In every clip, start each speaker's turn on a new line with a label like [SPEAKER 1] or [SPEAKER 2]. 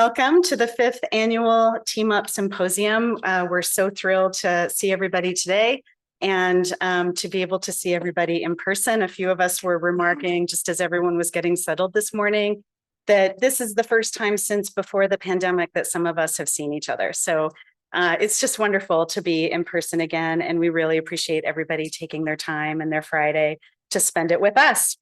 [SPEAKER 1] Welcome to the 5th annual Team Up Symposium. We're so thrilled to see everybody today and to be able to see everybody in person. A few of us were remarking, just as everyone was getting settled this morning, that this is the first time since before the pandemic that some of us have seen each other. So it's just wonderful to be in person again, and we really appreciate everybody taking their time and their Friday to spend it with us.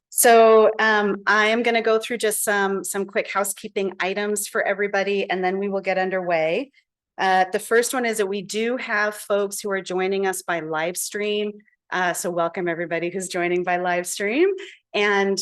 [SPEAKER 1] So I am going to go through just some quick housekeeping items for everybody, and then we will get underway. The first one is that we do have folks who are joining us by live stream. So welcome everybody who's joining by live stream. And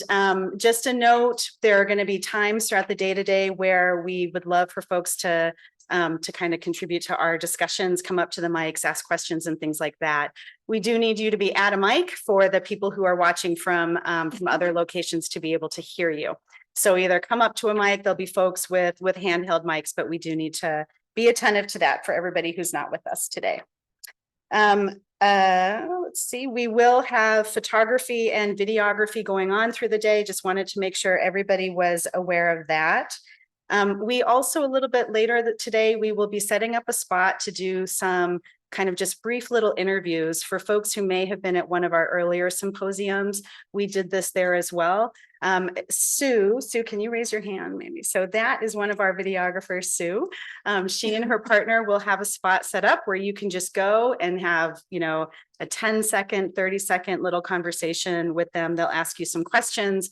[SPEAKER 1] just a note, there are going to be times throughout the day today where we would love for folks to kind of contribute to our discussions, come up to the mics, ask questions and things like that. We do need you to be at a mic for the people who are watching from other locations to be able to hear you. So either come up to a mic, there'll be folks with handheld mics, but we do need to be attentive to that for everybody who's not with us today. Let's see, we will have photography and videography going on through the day. Just wanted to make sure everybody was aware of that. We also, a little bit later today, we will be setting up a spot to do some kind of just brief little interviews for folks who may have been at one of our earlier symposiums. We did this there as well. Sue, can you raise your hand maybe? So that is one of our videographers, Sue. She and her partner will have a spot set up where you can just go and have, you know, a 10-second, 30-second little conversation with them. They'll ask you some questions.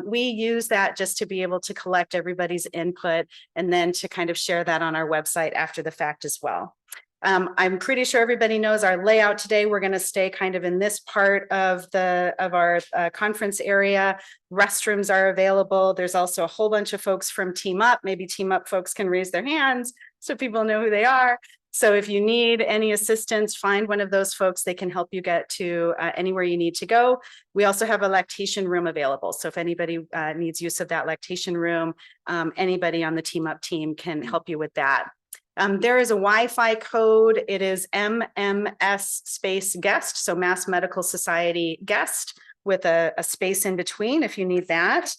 [SPEAKER 1] We use that just to be able to collect everybody's input and then to kind of share that on our website after the fact as well. I'm pretty sure everybody knows our layout today. We're going to stay kind of in this part of our conference area. Restrooms are available. There's also a whole bunch of folks from Team Up. Maybe Team Up folks can raise their hands so people know who they are. So if you need any assistance, find one of those folks. They can help you get to anywhere you need to go. We also have a lactation room available. So if anybody needs use of that lactation room, anybody on the Team Up team can help you with that. There is a Wi-Fi code. It is MMS space guest, so Mass Medical Society guest with a space in between if you need that.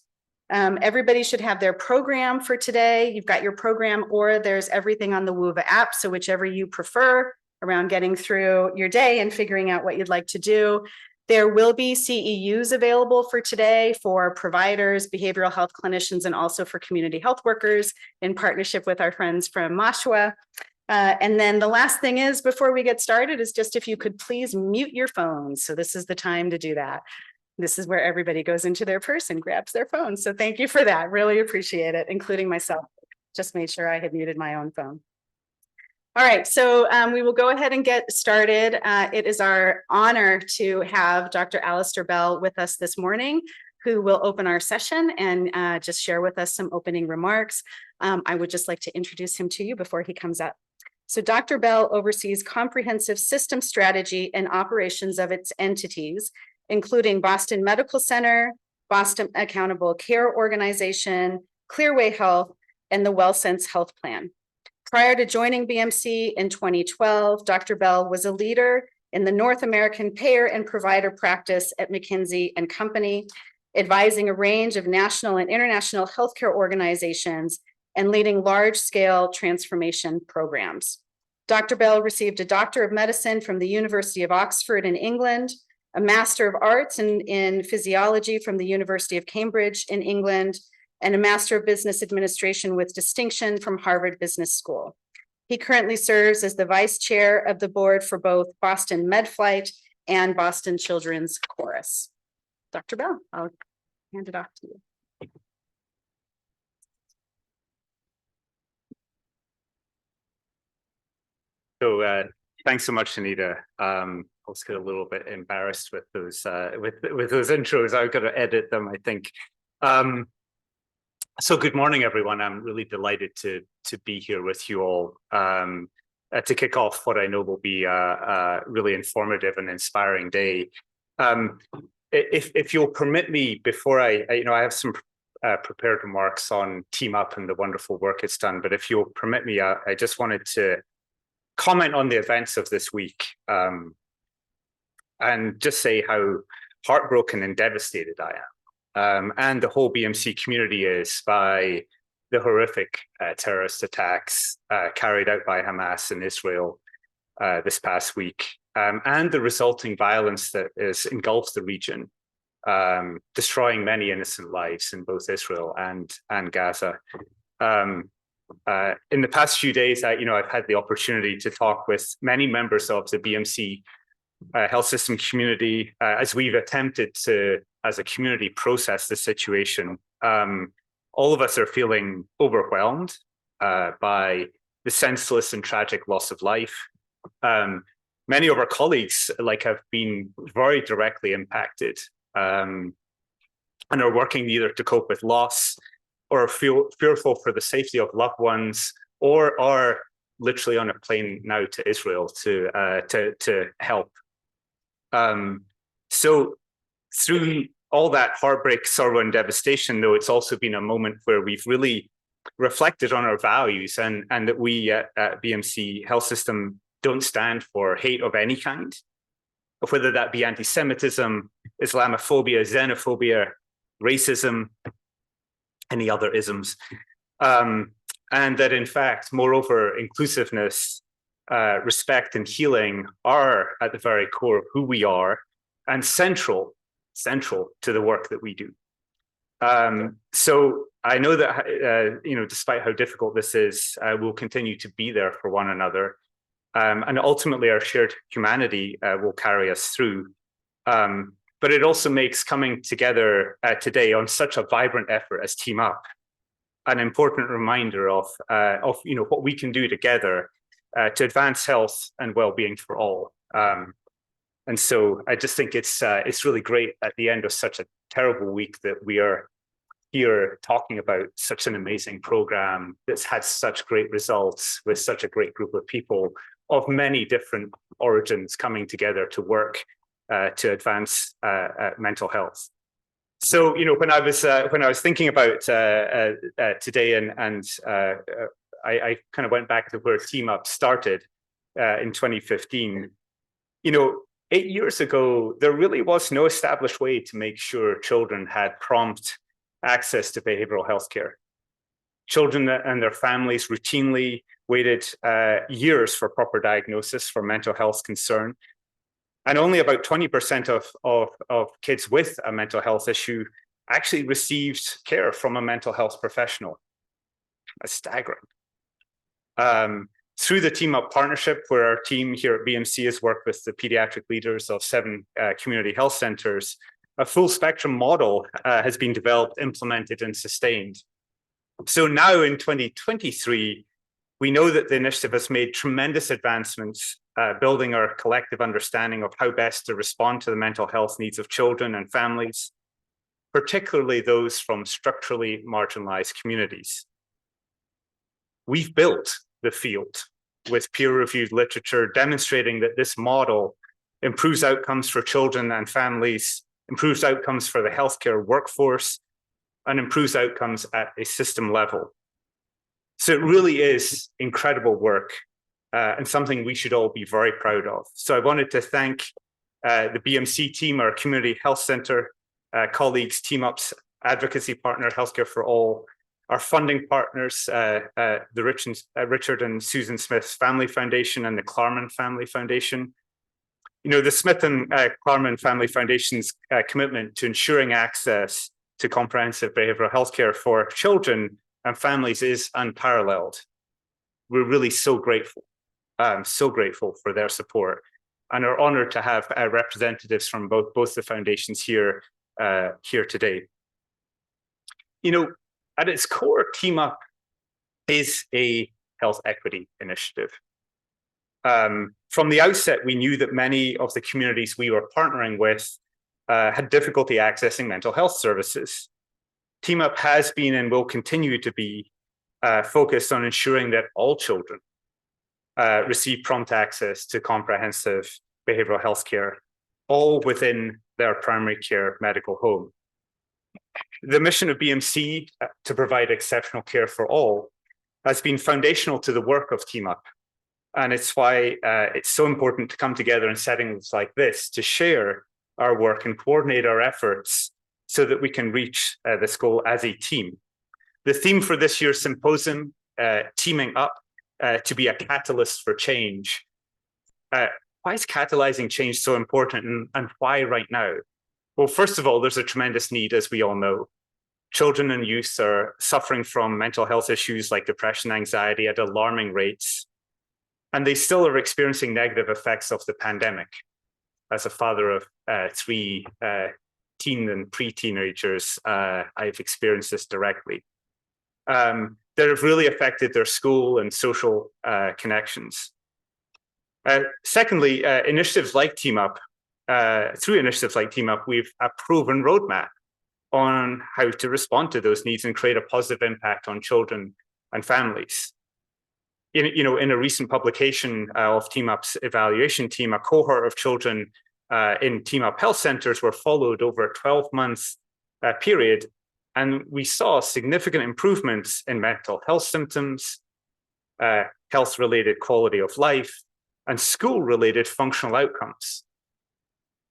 [SPEAKER 1] Everybody should have their program for today. You've got your program, or there's everything on the Wova app. So whichever you prefer around getting through your day and figuring out what you'd like to do. There will be CEUs available for today for providers, behavioral health clinicians, and also for community health workers in partnership with our friends from Mashua. And then the last thing is, before we get started, is just if you could please mute your phones. So this is the time to do that. This is where everybody goes into their purse and grabs their phone. So thank you for that. Really appreciate it, including myself. Just made sure I had muted my own phone. All right, so we will go ahead and get started. It is our honor to have Dr. Alastair Bell with us this morning, who will open our session and just share with us some opening remarks. I would just like to introduce him to you before he comes up. So Dr. Bell oversees comprehensive system strategy and operations of its entities, including Boston Medical Center, Boston Accountable Care Organization, Clearway Health, and the WellSense Health Plan. Prior to joining BMC in 2012, Dr. Bell was a leader in the North American payer and provider practice at McKinsey & Company, advising a range of national and international healthcare organizations and leading large-scale transformation programs. Dr. Bell received a Doctor of Medicine from the University of Oxford in England, a Master of Arts in Physiology from the University of Cambridge in England, and a Master of Business Administration with distinction from Harvard Business School. He currently serves as the Vice Chair of the Board for both Boston MedFlight and Boston Children's Chorus. Dr. Bell, I'll hand it off to you.
[SPEAKER 2] So thanks so much, Anita. I was get a little bit embarrassed with those intros. I've got to edit them, I think. So good morning, everyone. I'm really delighted to be here with you all to kick off what I know will be a really informative and inspiring day. If you'll permit me, before I have some prepared remarks on Team Up and the wonderful work it's done, but if you'll permit me, I just wanted to comment on the events of this week and just say how heartbroken and devastated I am. And the whole BMC community is by the horrific terrorist attacks carried out by Hamas in Israel this past week, and the resulting violence that has engulfed the region, destroying many innocent lives in both Israel and Gaza. In the past few days, I've had the opportunity to talk with many members of the BMC health system community as we've attempted to, as a community, process the situation. All of us are feeling overwhelmed by the senseless and tragic loss of life. Many of our colleagues have been very directly impacted and are working either to cope with loss or feel fearful for the safety of loved ones, or are literally on a plane now to Israel to help. So through all that heartbreak, sorrow, and devastation, though, it's also been a moment where we've really reflected on our values and that we at BMC Health System don't stand for hate of any kind, whether that be anti-Semitism, Islamophobia, xenophobia, racism, any other isms. And that, in fact, moreover, inclusiveness, respect, and healing are at the very core of who we are and central to the work that we do. So I know that, despite how difficult this is, we'll continue to be there for one another. And ultimately, our shared humanity will carry us through. But it also makes coming together today on such a vibrant effort as Team Up an important reminder of what we can do together to advance health and well-being for all. And so I just think it's really great at the end of such a terrible week that we are here talking about such an amazing program that's had such great results with such a great group of people of many different origins coming together to work to advance mental health. So, when I was thinking about today, and I kind of went back to where Team Up started in 2015. 8 years ago, there really was no established way to make sure children had prompt access to behavioral health care. Children and their families routinely waited years for proper diagnosis for mental health concern. And only about 20% of kids with a mental health issue actually received care from a mental health professional. That's staggering. Through the Team Up partnership, where our team here at BMC has worked with the pediatric leaders of 7 community health centers, a full spectrum model has been developed, implemented, and sustained. So now in 2023, we know that the initiative has made tremendous advancements, building our collective understanding of how best to respond to the mental health needs of children and families, particularly those from structurally marginalized communities. We've built the field with peer-reviewed literature demonstrating that this model improves outcomes for children and families, improves outcomes for the healthcare workforce, and improves outcomes at a system level. So it really is incredible work and something we should all be very proud of. So I wanted to thank the BMC team, our community health center colleagues, Team Up's advocacy partner, Healthcare for All, our funding partners, the Richard and Susan Smith's Family Foundation and the Klarman Family Foundation. The Smith and Klarman Family Foundation's commitment to ensuring access to comprehensive behavioral health care for children and families is unparalleled. We're really so grateful for their support, and are honored to have representatives from both the foundations here today. At its core, Team Up is a health equity initiative. From the outset, we knew that many of the communities we were partnering with had difficulty accessing mental health services. Team Up has been and will continue to be focused on ensuring that all children receive prompt access to comprehensive behavioral health care, all within their primary care medical home. The mission of BMC to provide exceptional care for all has been foundational to the work of Team Up. And it's why it's so important to come together in settings like this to share our work and coordinate our efforts so that we can reach this goal as a team. The theme for this year's symposium, teaming up to be a catalyst for change. Why is catalyzing change so important, and why right now? Well, first of all, there's a tremendous need, as we all know. Children and youth are suffering from mental health issues like depression, anxiety at alarming rates, and they still are experiencing negative effects of the pandemic. As a father of 3 teen and pre-teenagers, I've experienced this directly. That have really affected their school and social connections. Secondly, initiatives like Team Up, through initiatives like Team Up, we've a proven roadmap on how to respond to those needs and create a positive impact on children and families. In a recent publication of Team Up's evaluation team, a cohort of children in Team Up health centers were followed over a 12-month period, and we saw significant improvements in mental health symptoms, health-related quality of life, and school-related functional outcomes.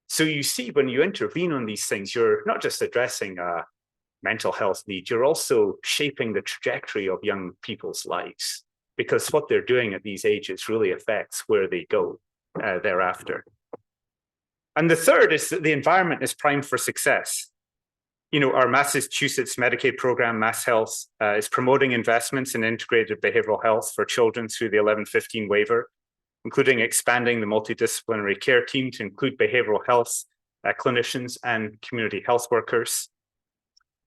[SPEAKER 2] So you see, when you intervene on these things, you're not just addressing a mental health need, you're also shaping the trajectory of young people's lives, because what they're doing at these ages really affects where they go thereafter. And the third is that the environment is primed for success. Our Massachusetts Medicaid program, MassHealth, is promoting investments in integrated behavioral health for children through the 1115 waiver, including expanding the multidisciplinary care team to include behavioral health clinicians and community health workers.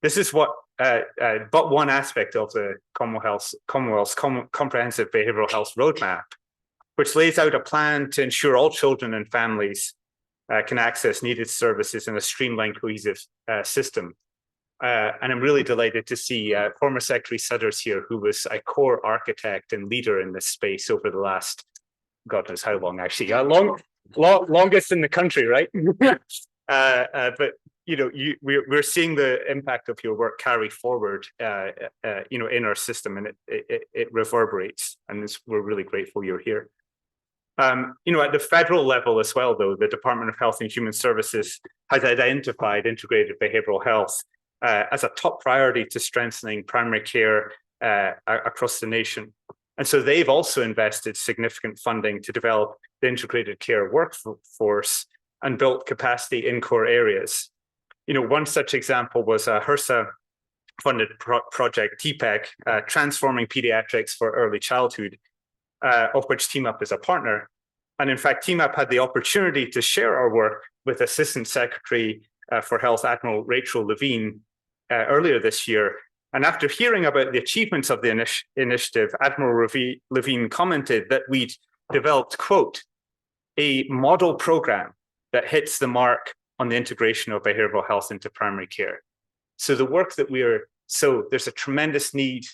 [SPEAKER 2] This is but one aspect of the Commonwealth's comprehensive behavioral health roadmap, which lays out a plan to ensure all children and families can access needed services in a streamlined, cohesive system. And I'm really delighted to see former Secretary Sudders here, who was a core architect and leader in this space over the last, God knows how long, actually, longest in the country, right? But we're seeing the impact of your work carry forward, in our system, and it reverberates, and we're really grateful you're here. At the federal level as well, though, the Department of Health and Human Services has identified integrated behavioral health as a top priority to strengthening primary care across the nation. And so they've also invested significant funding to develop the integrated care workforce and built capacity in core areas. One such example was a HRSA-funded project, TPEC, Transforming Pediatrics for Early Childhood, of which Team Up is a partner. And in fact, Team Up had the opportunity to share our work with Assistant Secretary for Health, Admiral Rachel Levine, earlier this year. And after hearing about the achievements of the initiative, Admiral Levine commented that we'd developed, quote, a model program that hits the mark on the integration of behavioral health into primary care. So the work that there's a tremendous need.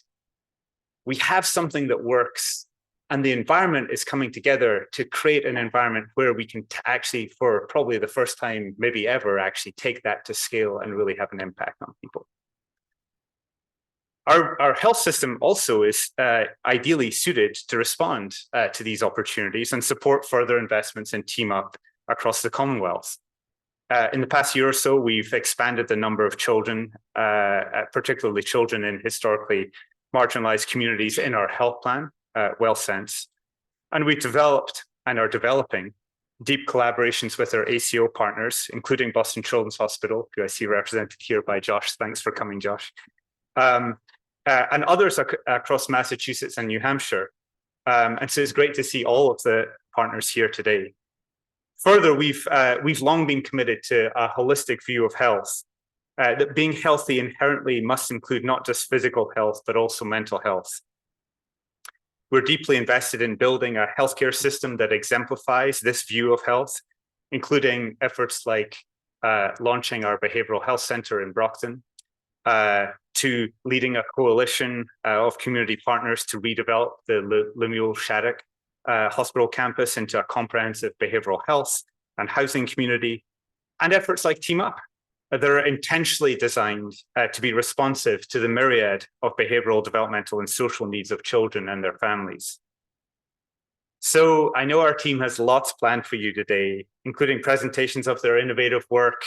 [SPEAKER 2] We have something that works, and the environment is coming together to create an environment where we can actually, for probably the first time, maybe ever, actually take that to scale and really have an impact on people. Our health system also is ideally suited to respond to these opportunities and support further investments in Team Up across the Commonwealth. In the past year or so, we've expanded the number of children, particularly children in historically marginalized communities, in our health plan, WellSense. And we've developed and are developing deep collaborations with our ACO partners, including Boston Children's Hospital, who I see represented here by Josh. Thanks for coming, Josh. And others across Massachusetts and New Hampshire. And so it's great to see all of the partners here today. Further, we've long been committed to a holistic view of health, that being healthy inherently must include not just physical health, but also mental health. We're deeply invested in building a healthcare system that exemplifies this view of health, including efforts like launching our behavioral health center in Brockton, to leading a coalition of community partners to redevelop the Lemuel Shattuck Hospital campus into a comprehensive behavioral health and housing community, and efforts like Team Up that are intentionally designed to be responsive to the myriad of behavioral, developmental, and social needs of children and their families. So I know our team has lots planned for you today, including presentations of their innovative work,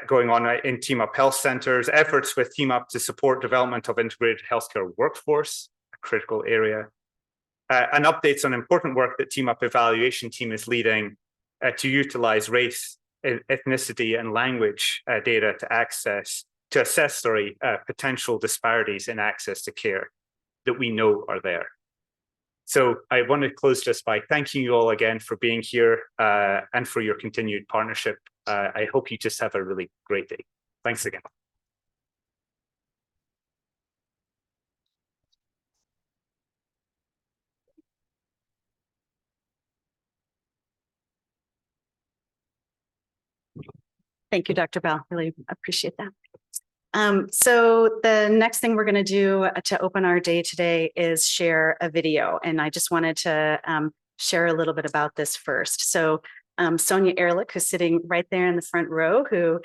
[SPEAKER 2] going on in Team Up Health Centers, efforts with Team Up to support development of integrated healthcare workforce, a critical area, and updates on important work that Team Up Evaluation Team is leading to utilize race, ethnicity, and language data to assess potential disparities in access to care that we know are there. So I want to close just by thanking you all again for being here and for your continued partnership. I hope you just have a really great day. Thanks again.
[SPEAKER 1] Thank you, Dr. Bell. Really appreciate that. So the next thing we're going to do to open our day today is share a video. And I just wanted to share a little bit about this first. So Sonia Erlich, who's sitting right there in the front row, who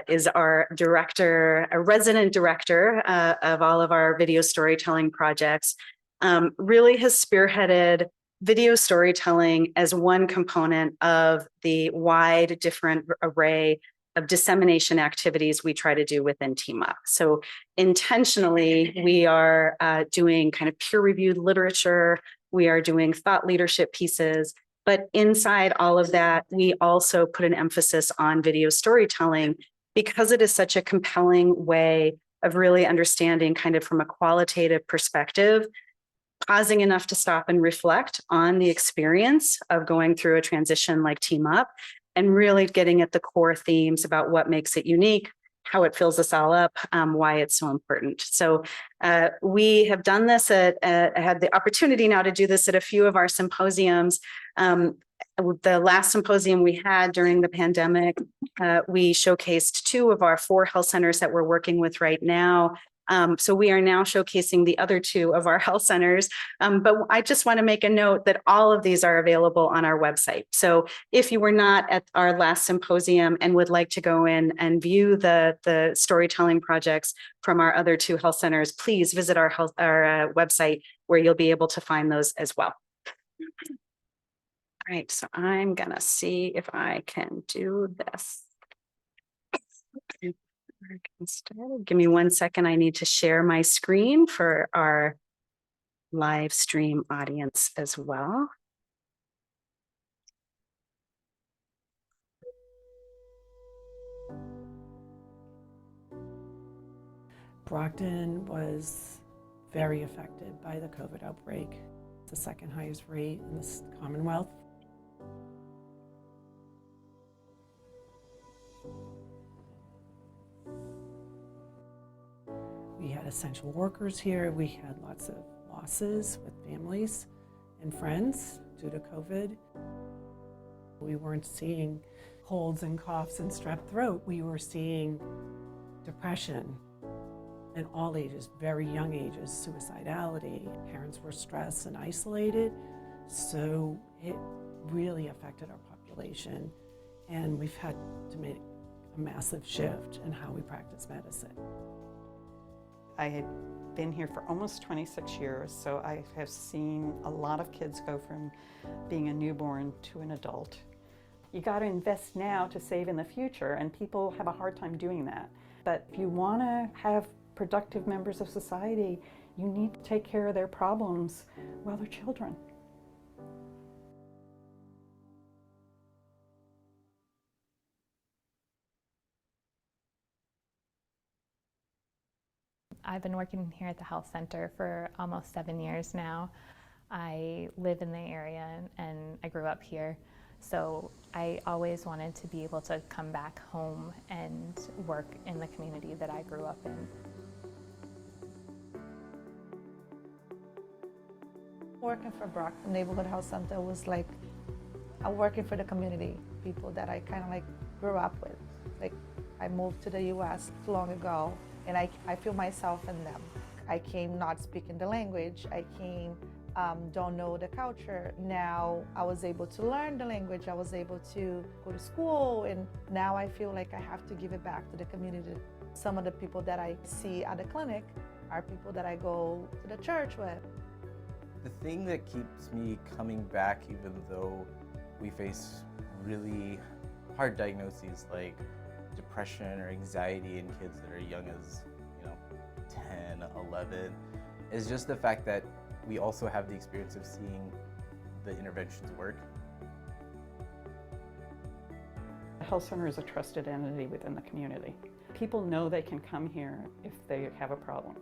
[SPEAKER 1] is our director, a resident director of all of our video storytelling projects, really has spearheaded video storytelling as one component of the wide different array of dissemination activities we try to do within Team Up. So intentionally, we are doing kind of peer-reviewed literature, we are doing thought leadership pieces, but inside all of that, we also put an emphasis on video storytelling because it is such a compelling way of really understanding kind of from a qualitative perspective, pausing enough to stop and reflect on the experience of going through a transition like Team Up, and really getting at the core themes about what makes it unique, how it fills us all up, why it's so important. So we have done this had the opportunity now to do this at a few of our symposiums. The last symposium we had during the pandemic, we showcased 2 of our 4 health centers that we're working with right now. So we are now showcasing the other 2 of our health centers. But I just want to make a note that all of these are available on our website. So if you were not at our last symposium and would like to go in and view the storytelling projects from our other 2 health centers, please visit our website where you'll be able to find those as well. All right, so I'm going to see if I can do this. Give me 1 second. I need to share my screen for our live stream audience as well.
[SPEAKER 3] Brockton was very affected by the COVID outbreak. It's the 2nd highest rate in the Commonwealth. We had essential workers here. We had lots of losses with families and friends due to COVID. We weren't seeing colds and coughs and strep throat. We were seeing depression in all ages, very young ages, suicidality. Parents were stressed and isolated, so it really affected our population. And we've had to make a massive shift in how we practice medicine.
[SPEAKER 4] I had been here for almost 26 years, so I have seen a lot of kids go from being a newborn to an adult. You got to invest now to save in the future, and people have a hard time doing that. But if you want to have productive members of society, you need to take care of their problems while they're children.
[SPEAKER 5] I've been working here at the health center for almost 7 years now. I live in the area and I grew up here, so I always wanted to be able to come back home and work in the community that I grew up in.
[SPEAKER 6] Working for Brockton Neighborhood Health Center was like working for the community, people that I kind of like grew up with. Like I moved to the US long ago, and I feel myself in them. I came not speaking the language. I came don't know the culture. Now I was able to learn the language. I was able to go to school, and now I feel like I have to give it back to the community. Some of the people that I see at the clinic are people that I go to the church with.
[SPEAKER 7] The thing that keeps me coming back, even though we face really hard diagnoses like depression, depression or anxiety in kids that are young as, 10, 11, is just the fact that we also have the experience of seeing the interventions work.
[SPEAKER 4] The health center is a trusted entity within the community. People know they can come here if they have a problem.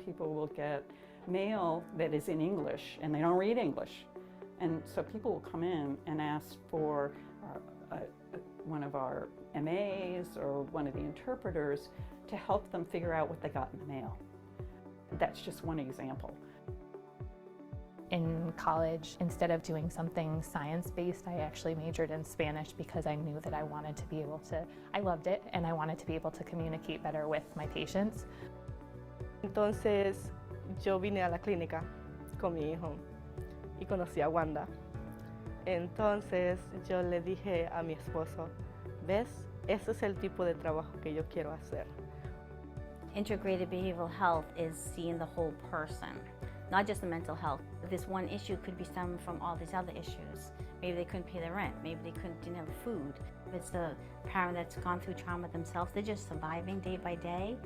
[SPEAKER 4] People will get mail that is in English and they don't read English. And so people will come in and ask for one of our MAs or one of the interpreters to help them figure out what they got in the mail. That's just one example.
[SPEAKER 5] In college, instead of doing something science-based, I actually majored in Spanish because I knew that I wanted to be able to, I loved it, and I wanted to be able to communicate better with my patients.
[SPEAKER 8] Entonces, yo vine a la clínica con mi hijo y conocí a Wanda. Entonces, yo le dije a mi esposo, ¿ves? Ese es el tipo de trabajo que yo quiero hacer.
[SPEAKER 9] Integrated behavioral health is seeing the whole person, not just the mental health. This one issue could be stemming from all these other issues. Maybe they couldn't pay their rent, maybe they didn't have food. If it's the parent that's gone through trauma themselves, they're just surviving day by day.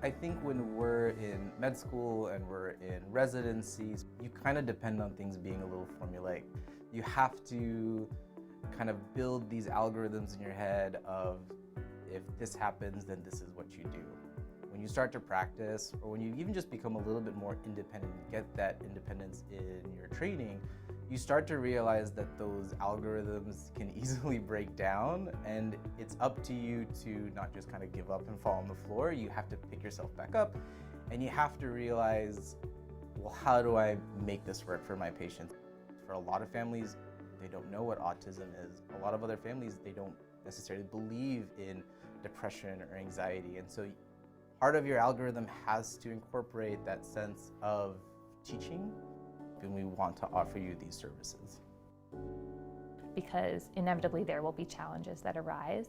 [SPEAKER 7] I think when we're in med school and we're in residencies, you kind of depend on things being a little formulaic. You have to kind of build these algorithms in your head of, if this happens, then this is what you do. When you start to practice, or when you even just become a little bit more independent, get that independence in your training, you start to realize that those algorithms can easily break down, and it's up to you to not just kind of give up and fall on the floor. You have to pick yourself back up, and you have to realize, well, how do I make this work for my patients? For a lot of families, they don't know what autism is. A lot of other families, they don't necessarily believe in depression or anxiety, and so part of your algorithm has to incorporate that sense of teaching, and we want to offer you these services.
[SPEAKER 5] Because inevitably there will be challenges that arise,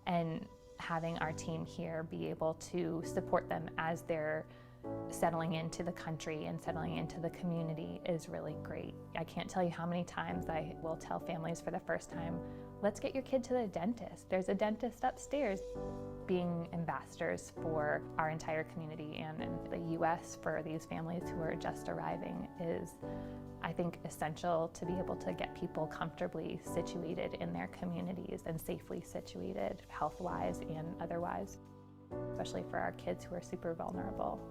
[SPEAKER 5] and having our team here be able to support them as they're settling into the country and settling into the community is really great. I can't tell you how many times I will tell families for the first time, let's get your kid to the dentist. There's a dentist upstairs. Being ambassadors for our entire community and in the US for these families who are just arriving is, I think, essential to be able to get people comfortably situated in their communities and safely situated health-wise and otherwise, especially for our kids who are super vulnerable.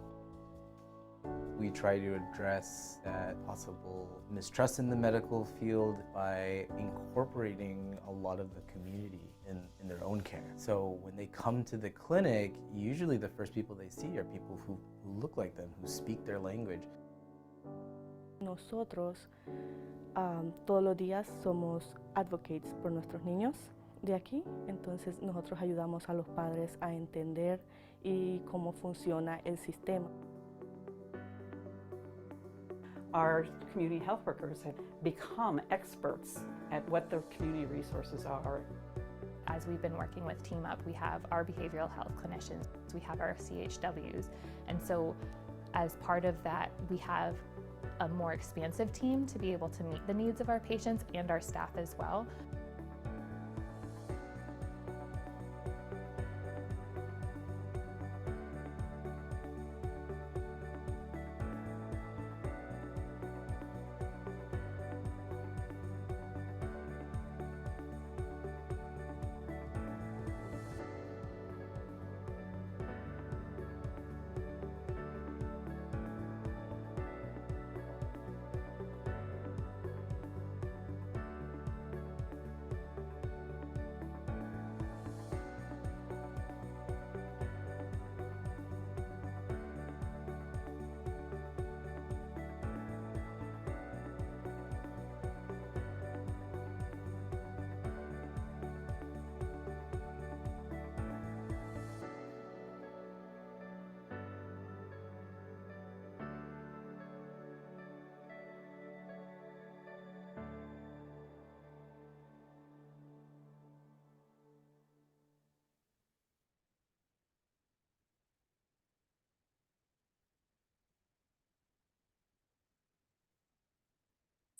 [SPEAKER 7] We try to address that possible mistrust in the medical field by incorporating a lot of the community in their own care. So when they come to the clinic, usually the first people they see are people who look like them, who speak their language.
[SPEAKER 8] Nosotros todos los días somos advocates por nuestros niños de aquí, entonces nosotros ayudamos a los padres a entender y cómo funciona el sistema.
[SPEAKER 4] Our community health workers have become experts at what the community resources are.
[SPEAKER 5] As we've been working with Team Up, we have our behavioral health clinicians, we have our CHWs, and so as part of that, we have a more expansive team to be able to meet the needs of our patients and our staff as well.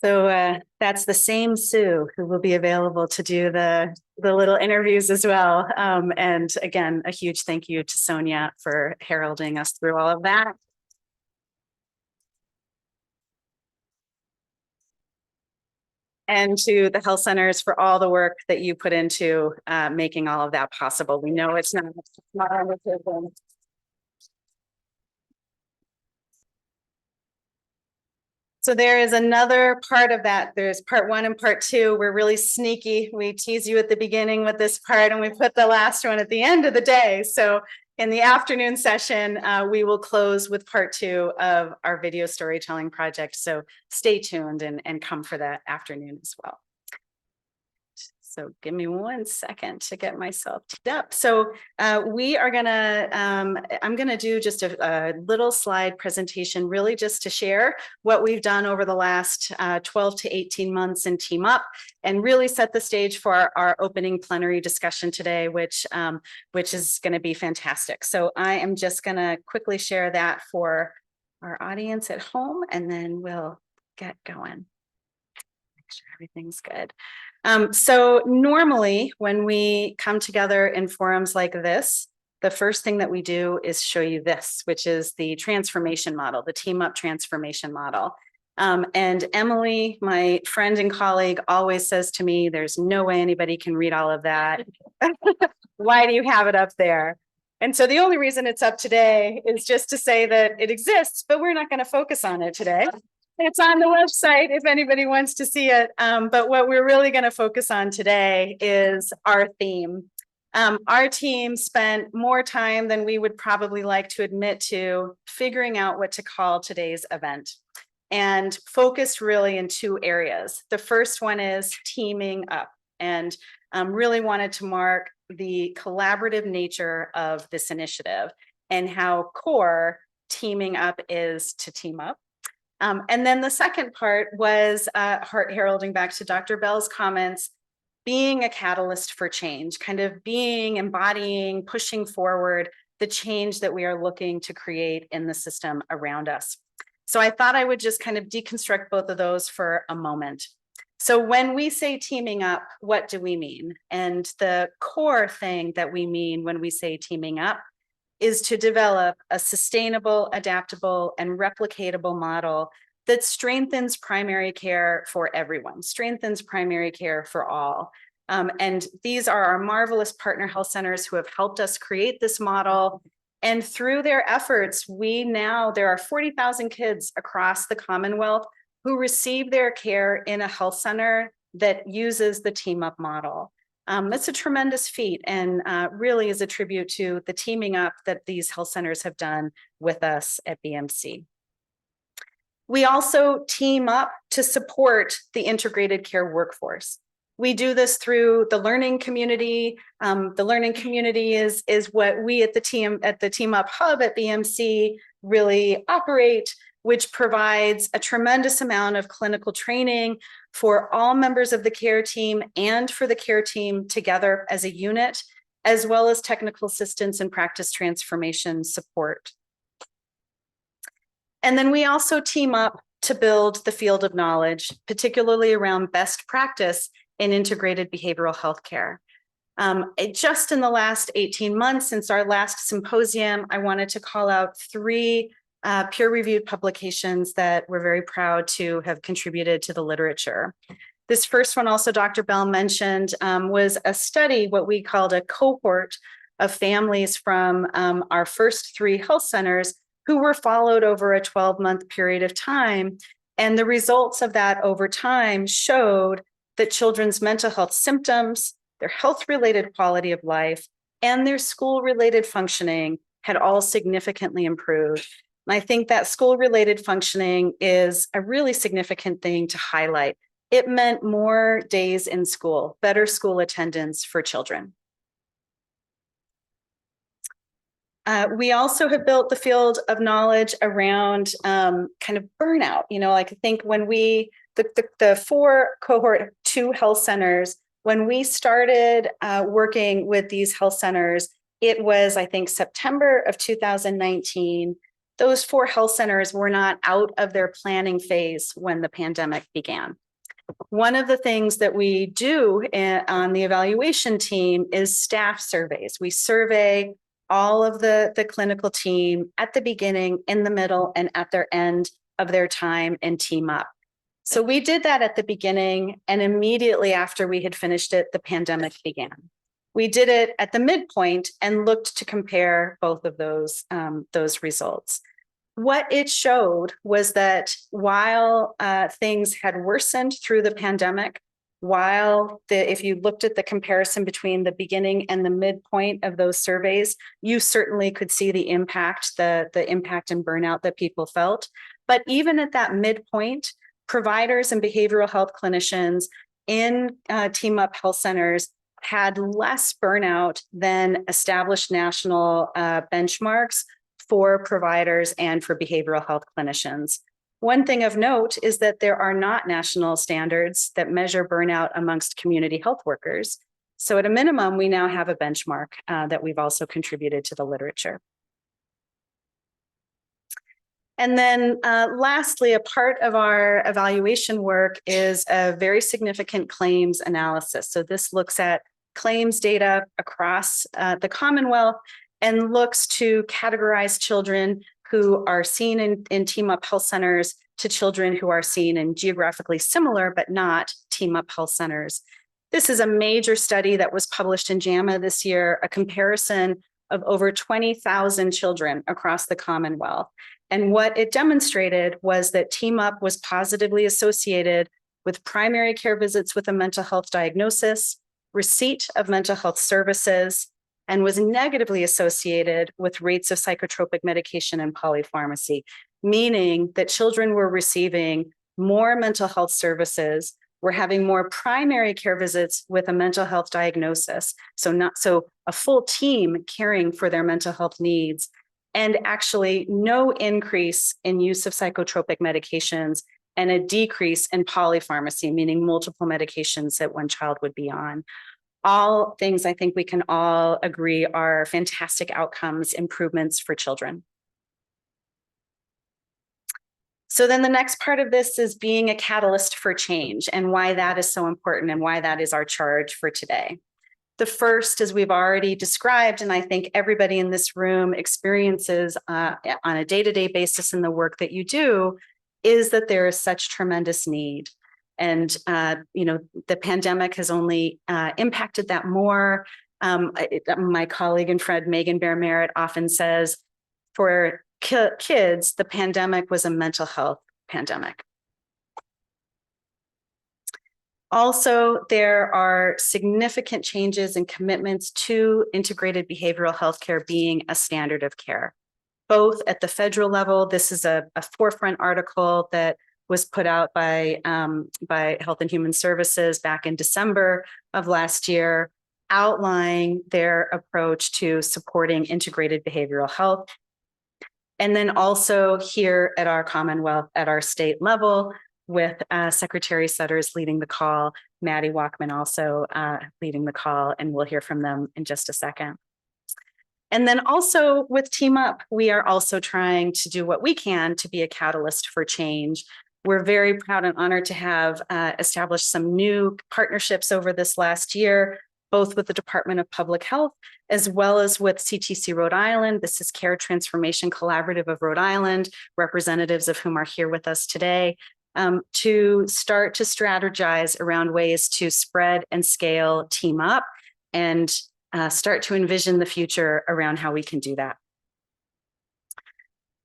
[SPEAKER 1] So that's the same Sue who will be available to do the little interviews as well. And again, a huge thank you to Sonia for heralding us through all of that. And to the health centers for all the work that you put into making all of that possible. We know it's not undertaken. So there is another part of that. There's part 1 and part 2. We're really sneaky. We tease you at the beginning with this part and we put the last one at the end of the day. So in the afternoon session, we will close with part 2 of our video storytelling project. So stay tuned and come for that afternoon as well. So give me 1 second to get myself teed up. So we are gonna, I'm gonna do just a little slide presentation, really just to share what we've done over the last 12 to 18 months in Team Up, and really set the stage for our opening plenary discussion today, which is gonna be fantastic. So I am just gonna quickly share that for our audience at home, and then we'll get going. Make sure everything's good. So normally when we come together in forums like this, the first thing that we do is show you this, which is the transformation model, the Team Up transformation model. And Emily, my friend and colleague, always says to me, there's no way anybody can read all of that. Why do you have it up there? And so the only reason it's up today is just to say that it exists, but we're not going to focus on it today. It's on the website if anybody wants to see it. But what we're really going to focus on today is our theme. Our team spent more time than we would probably like to admit to figuring out what to call today's event, and focused really in 2 areas. The first one is teaming up, and really wanted to mark the collaborative nature of this initiative and how core teaming up is to team up. And then the second part was heralding back to Dr. Bell's comments, being a catalyst for change, kind of being, embodying, pushing forward the change that we are looking to create in the system around us. So I thought I would just kind of deconstruct both of those for a moment. So when we say teaming up, what do we mean? And the core thing that we mean when we say teaming up is to develop a sustainable, adaptable, and replicatable model that strengthens primary care for everyone, strengthens primary care for all. And these are our marvelous partner health centers who have helped us create this model. And through their efforts, there are 40,000 kids across the Commonwealth who receive their care in a health center that uses the Team Up model. That's a tremendous feat, and really is a tribute to the teaming up that these health centers have done with us at BMC. We also team up to support the integrated care workforce. We do this through the learning community. The learning community is what we at the Team Up Hub at BMC really operate, which provides a tremendous amount of clinical training for all members of the care team and for the care team together as a unit, as well as technical assistance and practice transformation support. And then we also team up to build the field of knowledge, particularly around best practice in integrated behavioral health care. Just in the last 18 months since our last symposium, I wanted to call out 3 peer-reviewed publications that we're very proud to have contributed to the literature. This first one, also Dr. Bell mentioned, was a study, what we called a cohort of families from our first 3 health centers who were followed over a 12-month period of time. And the results of that over time showed that children's mental health symptoms, their health-related quality of life, and their school-related functioning had all significantly improved. And I think that school-related functioning is a really significant thing to highlight. It meant more days in school, better school attendance for children. We also have built the field of knowledge around kind of burnout. You know, like I think when the 4 cohort 2 health centers, when we started working with these health centers, it was, I think, September of 2019. those 4 health centers were not out of their planning phase when the pandemic began. One of the things that we do on the evaluation team is staff surveys. We survey all of the clinical team at the beginning, in the middle, and at their end of their time in Team Up. So we did that at the beginning, and immediately after we had finished it, the pandemic began. We did it at the midpoint and looked to compare both of those results. What it showed was that while things had worsened through the pandemic, if you looked at the comparison between the beginning and the midpoint of those surveys, you certainly could see the impact, the impact and burnout that people felt. But even at that midpoint, providers and behavioral health clinicians in Team Up health centers had less burnout than established national benchmarks for providers and for behavioral health clinicians. One thing of note is that there are not national standards that measure burnout amongst community health workers. So at a minimum, we now have a benchmark that we've also contributed to the literature. And then lastly, a part of our evaluation work is a very significant claims analysis. So this looks at claims data across the Commonwealth and looks to categorize children who are seen in Team Up health centers to children who are seen in geographically similar but not Team Up health centers. This is a major study that was published in JAMA this year, a comparison of over 20,000 children across the Commonwealth. And what it demonstrated was that Team Up was positively associated with primary care visits with a mental health diagnosis, receipt of mental health services, and was negatively associated with rates of psychotropic medication and polypharmacy, meaning that children were receiving more mental health services, were having more primary care visits with a mental health diagnosis, so a full team caring for their mental health needs, and actually no increase in use of psychotropic medications and a decrease in polypharmacy, meaning multiple medications that one child would be on. All things I think we can all agree are fantastic outcomes, improvements for children. So then the next part of this is being a catalyst for change and why that is so important and why that is our charge for today. The first, as we've already described, and I think everybody in this room experiences on a day-to-day basis in the work that you do, is that there is such tremendous need. And, the pandemic has only impacted that more. My colleague and friend, Megan Bear-Merritt, often says, for kids, the pandemic was a mental health pandemic. Also, there are significant changes and commitments to integrated behavioral health care being a standard of care, both at the federal level. This is a forefront article that was put out by Health and Human Services back in December of last year, outlining their approach to supporting integrated behavioral health. And then also here at our Commonwealth, at our state level, with Secretary Sutters leading the call, Maddie Walkman also leading the call, and we'll hear from them in just a second. And then also with Team Up, we are also trying to do what we can to be a catalyst for change. We're very proud and honored to have established some new partnerships over this last year, both with the Department of Public Health, as well as with CTC Rhode Island. This is Care Transformation Collaborative of Rhode Island, representatives of whom are here with us today, to start to strategize around ways to spread and scale Team Up and start to envision the future around how we can do that.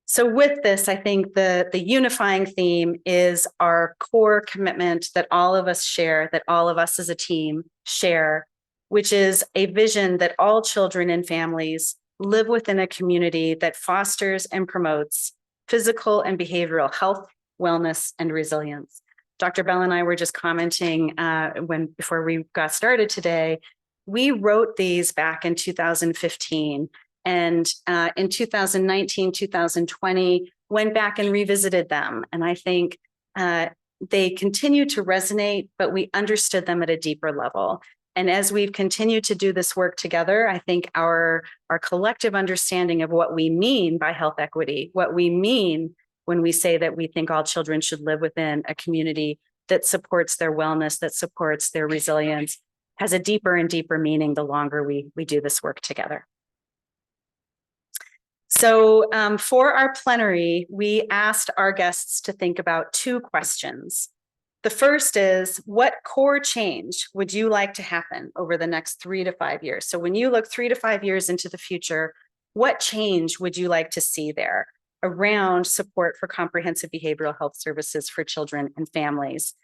[SPEAKER 1] So with this, I think the unifying theme is our core commitment that all of us share, that all of us as a team share, which is a vision that all children and families live within a community that fosters and promotes physical and behavioral health, wellness, and resilience. Dr. Bell and I were just commenting before we got started today, we wrote these back in 2015. And in 2019, 2020, went back and revisited them. And I think they continue to resonate, but we understood them at a deeper level. And as we've continued to do this work together, I think our collective understanding of what we mean by health equity, what we mean when we say that we think all children should live within a community that supports their wellness, that supports their resilience, has a deeper and deeper meaning the longer we do this work together. So for our plenary, we asked our guests to think about two questions. The first is, what core change would you like to happen over the next 3 to 5 years? So when you look 3 to 5 years into the future, what change would you like to see there around support for comprehensive behavioral health services for children and families?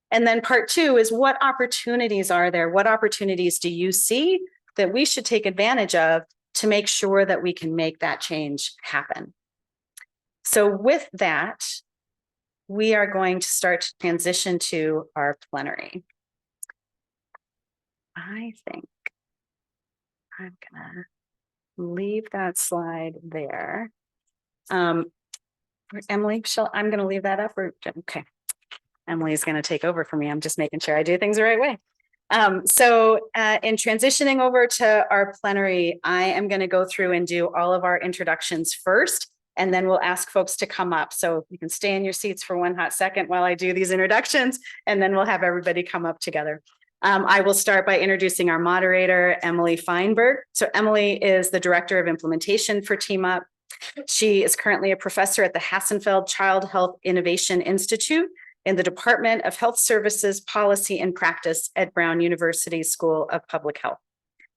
[SPEAKER 1] And then part two is, what opportunities are there? What opportunities do you see that we should take advantage of to make sure that we can make that change happen? So with that, we are going to start to transition to our plenary. I think I'm gonna leave that slide there. Emily, I'm gonna leave that up, or okay. Emily's gonna take over for me. I'm just making sure I do things the right way. So in transitioning over to our plenary, I am gonna go through and do all of our introductions first, and then we'll ask folks to come up. So you can stay in your seats for one hot second while I do these introductions, and then we'll have everybody come up together. I will start by introducing our moderator, Emily Feinberg. So Emily is the Director of Implementation for Team Up. She is currently a professor at the Hassenfeld Child Health Innovation Institute in the Department of Health Services Policy and Practice at Brown University School of Public Health.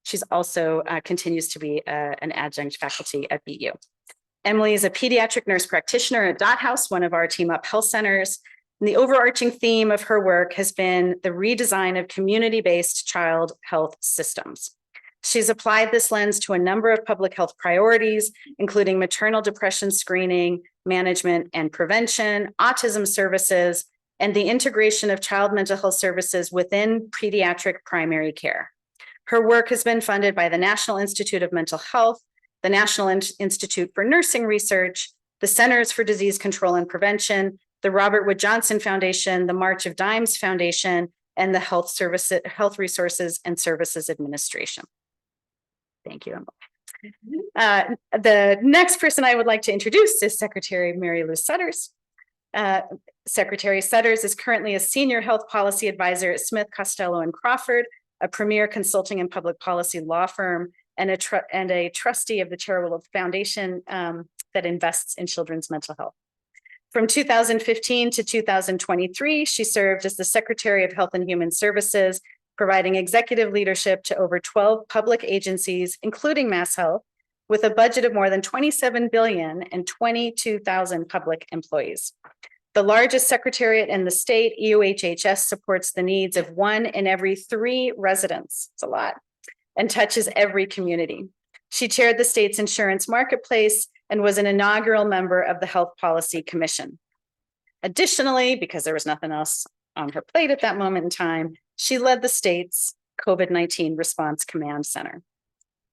[SPEAKER 1] She's also continues to be an adjunct faculty at BU. Emily is a pediatric nurse practitioner at Dot House, one of our Team Up health centers. And the overarching theme of her work has been the redesign of community-based child health systems. She's applied this lens to a number of public health priorities, including maternal depression screening, management and prevention, autism services, and the integration of child mental health services within pediatric primary care. Her work has been funded by the National Institute of Mental Health, the National Institute for Nursing Research, the Centers for Disease Control and Prevention, the Robert Wood Johnson Foundation, the March of Dimes Foundation, and the Health Resources and Services Administration. Thank you, Emily. The next person I would like to introduce is Secretary Mary Lou Sutters. Secretary Sutters is currently a senior health policy advisor at Smith, Costello and Crawford, a premier consulting and public policy law firm, and a trustee of the charitable foundation that invests in children's mental health. From 2015 to 2023, she served as the Secretary of Health and Human Services, providing executive leadership to over 12 public agencies, including Mass Health, with a budget of more than $27 billion and 22,000 public employees. The largest secretariat in the state, EOHHS, supports the needs of 1 in every 3 residents. It's a lot. And touches every community. She chaired the state's insurance marketplace and was an inaugural member of the Health Policy Commission. Additionally, because there was nothing else on her plate at that moment in time, she led the state's COVID-19 Response Command Center.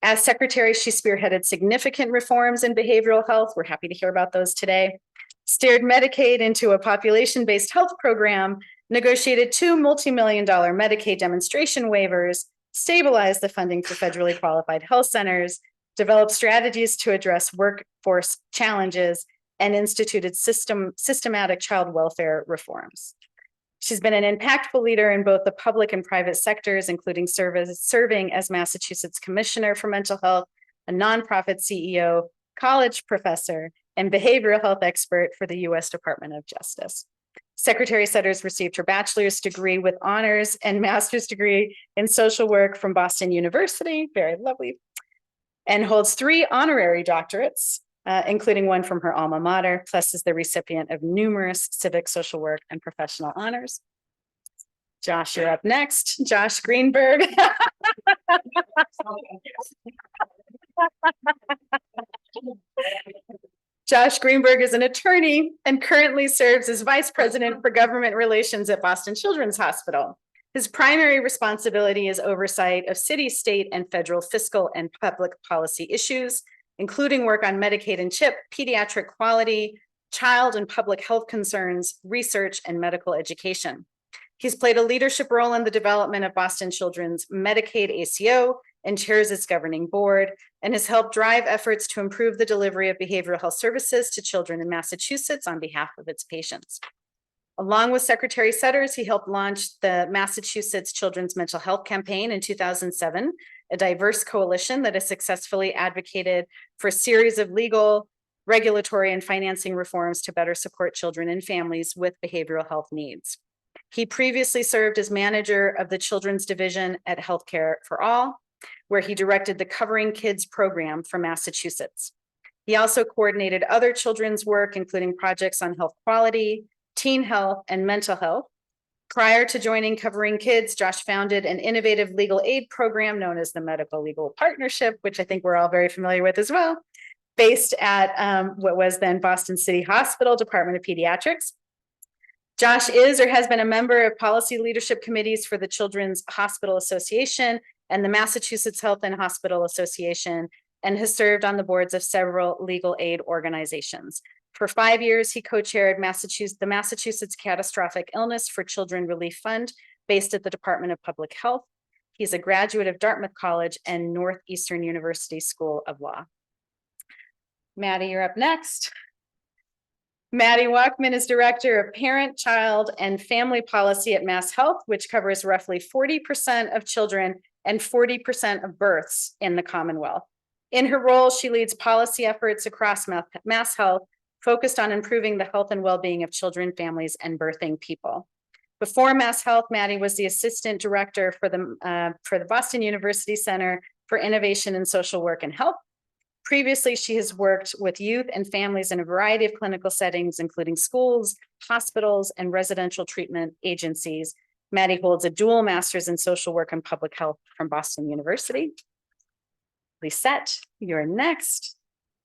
[SPEAKER 1] As secretary, she spearheaded significant reforms in behavioral health. We're happy to hear about those today. Steered Medicaid into a population-based health program, negotiated 2 multi-million-dollar Medicaid demonstration waivers, stabilized the funding for federally qualified health centers, developed strategies to address workforce challenges, and instituted systematic child welfare reforms. She's been an impactful leader in both the public and private sectors, including serving as Massachusetts Commissioner for Mental Health, a nonprofit CEO, college professor, and behavioral health expert for the U.S. Department of Justice. Secretary Sutters received her bachelor's degree with honors and master's degree in social work from Boston University, very lovely, and holds 3 honorary doctorates, including one from her alma mater, plus is the recipient of numerous civic, social work, and professional honors. Josh, you're up next. Josh Greenberg. Josh Greenberg is an attorney and currently serves as Vice President for Government Relations at Boston Children's Hospital. His primary responsibility is oversight of city, state, and federal fiscal and public policy issues, including work on Medicaid and CHIP, pediatric quality, child and public health concerns, research, and medical education. He's played a leadership role in the development of Boston Children's Medicaid ACO and chairs its governing board, and has helped drive efforts to improve the delivery of behavioral health services to children in Massachusetts on behalf of its patients. Along with Secretary Setters, he helped launch the Massachusetts Children's Mental Health Campaign in 2007, a diverse coalition that has successfully advocated for a series of legal, regulatory, and financing reforms to better support children and families with behavioral health needs. He previously served as manager of the Children's Division at Healthcare for All, where he directed the Covering Kids program for Massachusetts. He also coordinated other children's work, including projects on health quality, teen health, and mental health. Prior to joining Covering Kids, Josh founded an innovative legal aid program known as the Medical Legal Partnership, which I think we're all very familiar with as well, based at what was then Boston City Hospital Department of Pediatrics. Josh is or has been a member of policy leadership committees for the Children's Hospital Association and the Massachusetts Health and Hospital Association, and has served on the boards of several legal aid organizations. For 5 years, he co-chaired the Massachusetts Catastrophic Illness for Children Relief Fund, based at the Department of Public Health. He's a graduate of Dartmouth College and Northeastern University School of Law. Maddie, you're up next. Maddie Walkman is Director of Parent, Child, and Family Policy at Mass Health, which covers roughly 40% of children and 40% of births in the Commonwealth. In her role, she leads policy efforts across Mass Health, focused on improving the health and well-being of children, families, and birthing people. Before Mass Health, Maddie was the Assistant Director for the Boston University Center for Innovation in Social Work and Health. Previously, she has worked with youth and families in a variety of clinical settings, including schools, hospitals, and residential treatment agencies. Maddie holds a dual master's in social work and public health from Boston University. Lisette, you're next.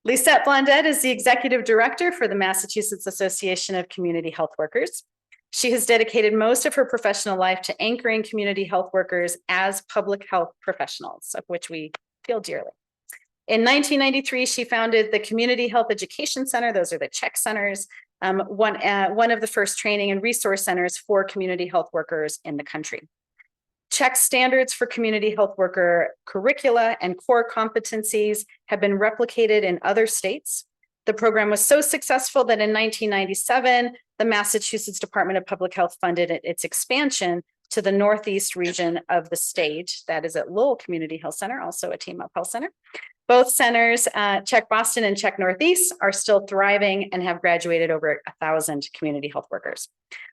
[SPEAKER 1] Lisette Blondet is the Executive Director for the Massachusetts Association of Community Health Workers. She has dedicated most of her professional life to anchoring community health workers as public health professionals, of which we feel dearly. In 1993, she founded the Community Health Education Center. Those are the CHEC centers, one of the first training and resource centers for community health workers in the country. CHEC standards for community health worker curricula and core competencies have been replicated in other states. The program was so successful that in 1997, the Massachusetts Department of Public Health funded its expansion to the Northeast region of the state. That is at Lowell Community Health Center, also a Team Up Health Center. Both centers, CHEC Boston and CHEC Northeast, are still thriving and have graduated over 1,000 community health workers.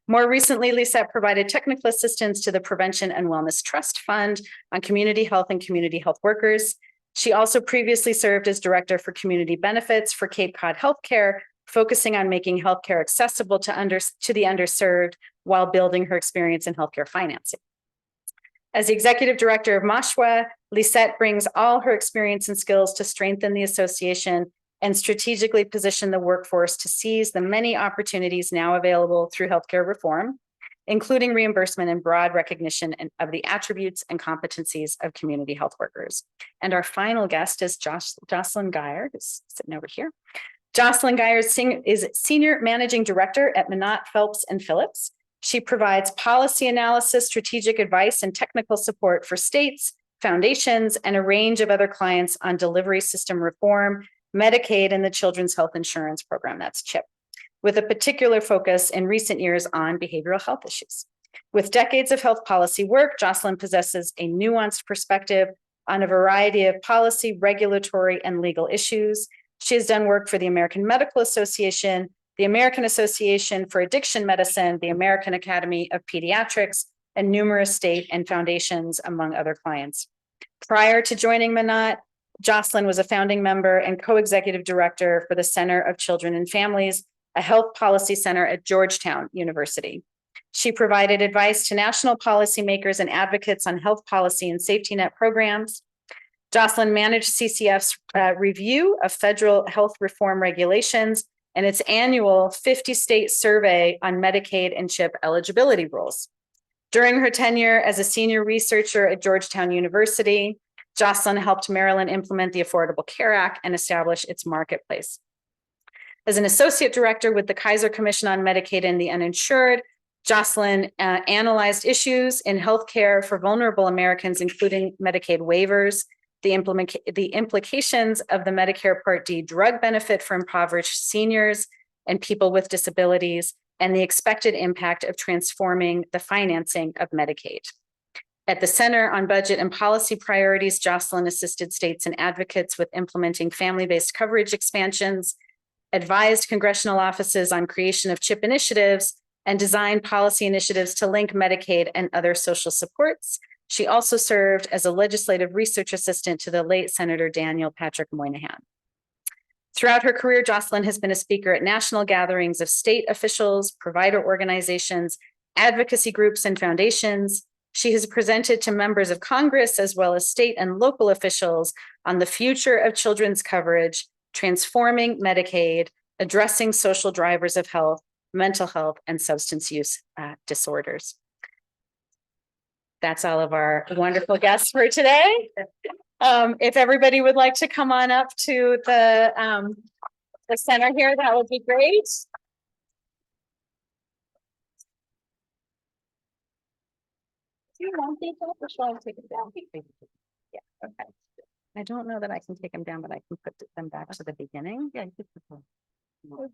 [SPEAKER 1] More recently, Lisette provided technical assistance to the Prevention and Wellness Trust Fund on community health and community health workers. She also previously served as Director for Community Benefits for Cape Cod Healthcare, focusing on making healthcare accessible to the underserved while building her experience in healthcare financing. As the Executive Director of MASHWA, Lisette brings all her experience and skills to strengthen the association and strategically position the workforce to seize the many opportunities now available through healthcare reform, including reimbursement and broad recognition of the attributes and competencies of community health workers. And our final guest is Jocelyn Geyer, who's sitting over here. Jocelyn Geyer is Senior Managing Director at Minot, Phelps & Phillips. She provides policy analysis, strategic advice, and technical support for states, foundations, and a range of other clients on delivery system reform, Medicaid, and the Children's Health Insurance Program, that's CHIP, with a particular focus in recent years on behavioral health issues. With decades of health policy work, Jocelyn possesses a nuanced perspective on a variety of policy, regulatory, and legal issues. She has done work for the American Medical Association, the American Association for Addiction Medicine, the American Academy of Pediatrics, and numerous state and foundations, among other clients. Prior to joining Minot, Jocelyn was a founding member and co-executive director for the Center of Children and Families, a health policy center at Georgetown University. She provided advice to national policymakers and advocates on health policy and safety net programs. Jocelyn managed CCF's review of federal health reform regulations and its annual 50-state survey on Medicaid and CHIP eligibility rules. During her tenure as a senior researcher at Georgetown University, Jocelyn helped Maryland implement the Affordable Care Act and establish its marketplace. As an associate director with the Kaiser Commission on Medicaid and the Uninsured, Jocelyn analyzed issues in healthcare for vulnerable Americans, including Medicaid waivers, the implications of the Medicare Part D drug benefit for impoverished seniors and people with disabilities, and the expected impact of transforming the financing of Medicaid. At the Center on Budget and Policy Priorities, Jocelyn assisted states and advocates with implementing family-based coverage expansions, advised congressional offices on creation of CHIP initiatives, and designed policy initiatives to link Medicaid and other social supports. She also served as a legislative research assistant to the late Senator Daniel Patrick Moynihan. Throughout her career, Jocelyn has been a speaker at national gatherings of state officials, provider organizations, advocacy groups, and foundations. She has presented to members of Congress as well as state and local officials on the future of children's coverage, transforming Medicaid, addressing social drivers of health, mental health, and substance use disorders. That's all of our wonderful guests for today. If everybody would like to come on up to the center here, that would be great. Do you want these up or shall I take them down? Yeah, okay. I don't know that I can take them down, but I can put them back to the beginning. Yeah, you could put them.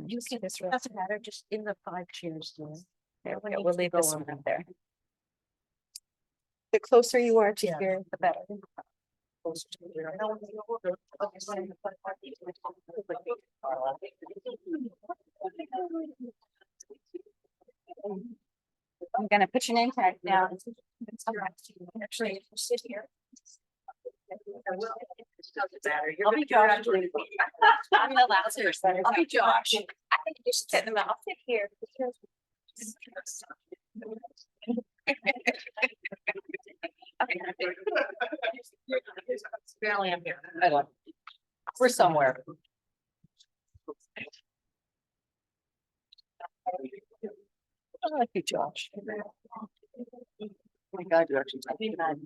[SPEAKER 1] You see this doesn't matter, just in the 5 chairs. There, we'll leave this one up there. The closer you are to here, the better. I'm gonna put your name tag down. Actually, sit here. I'll be Josh. I'm the Alastair. I'll be Josh. I think you should set them out. I'll sit here. Barely am here. We're somewhere. I like you, Josh. Oh my God, you're actually talking about.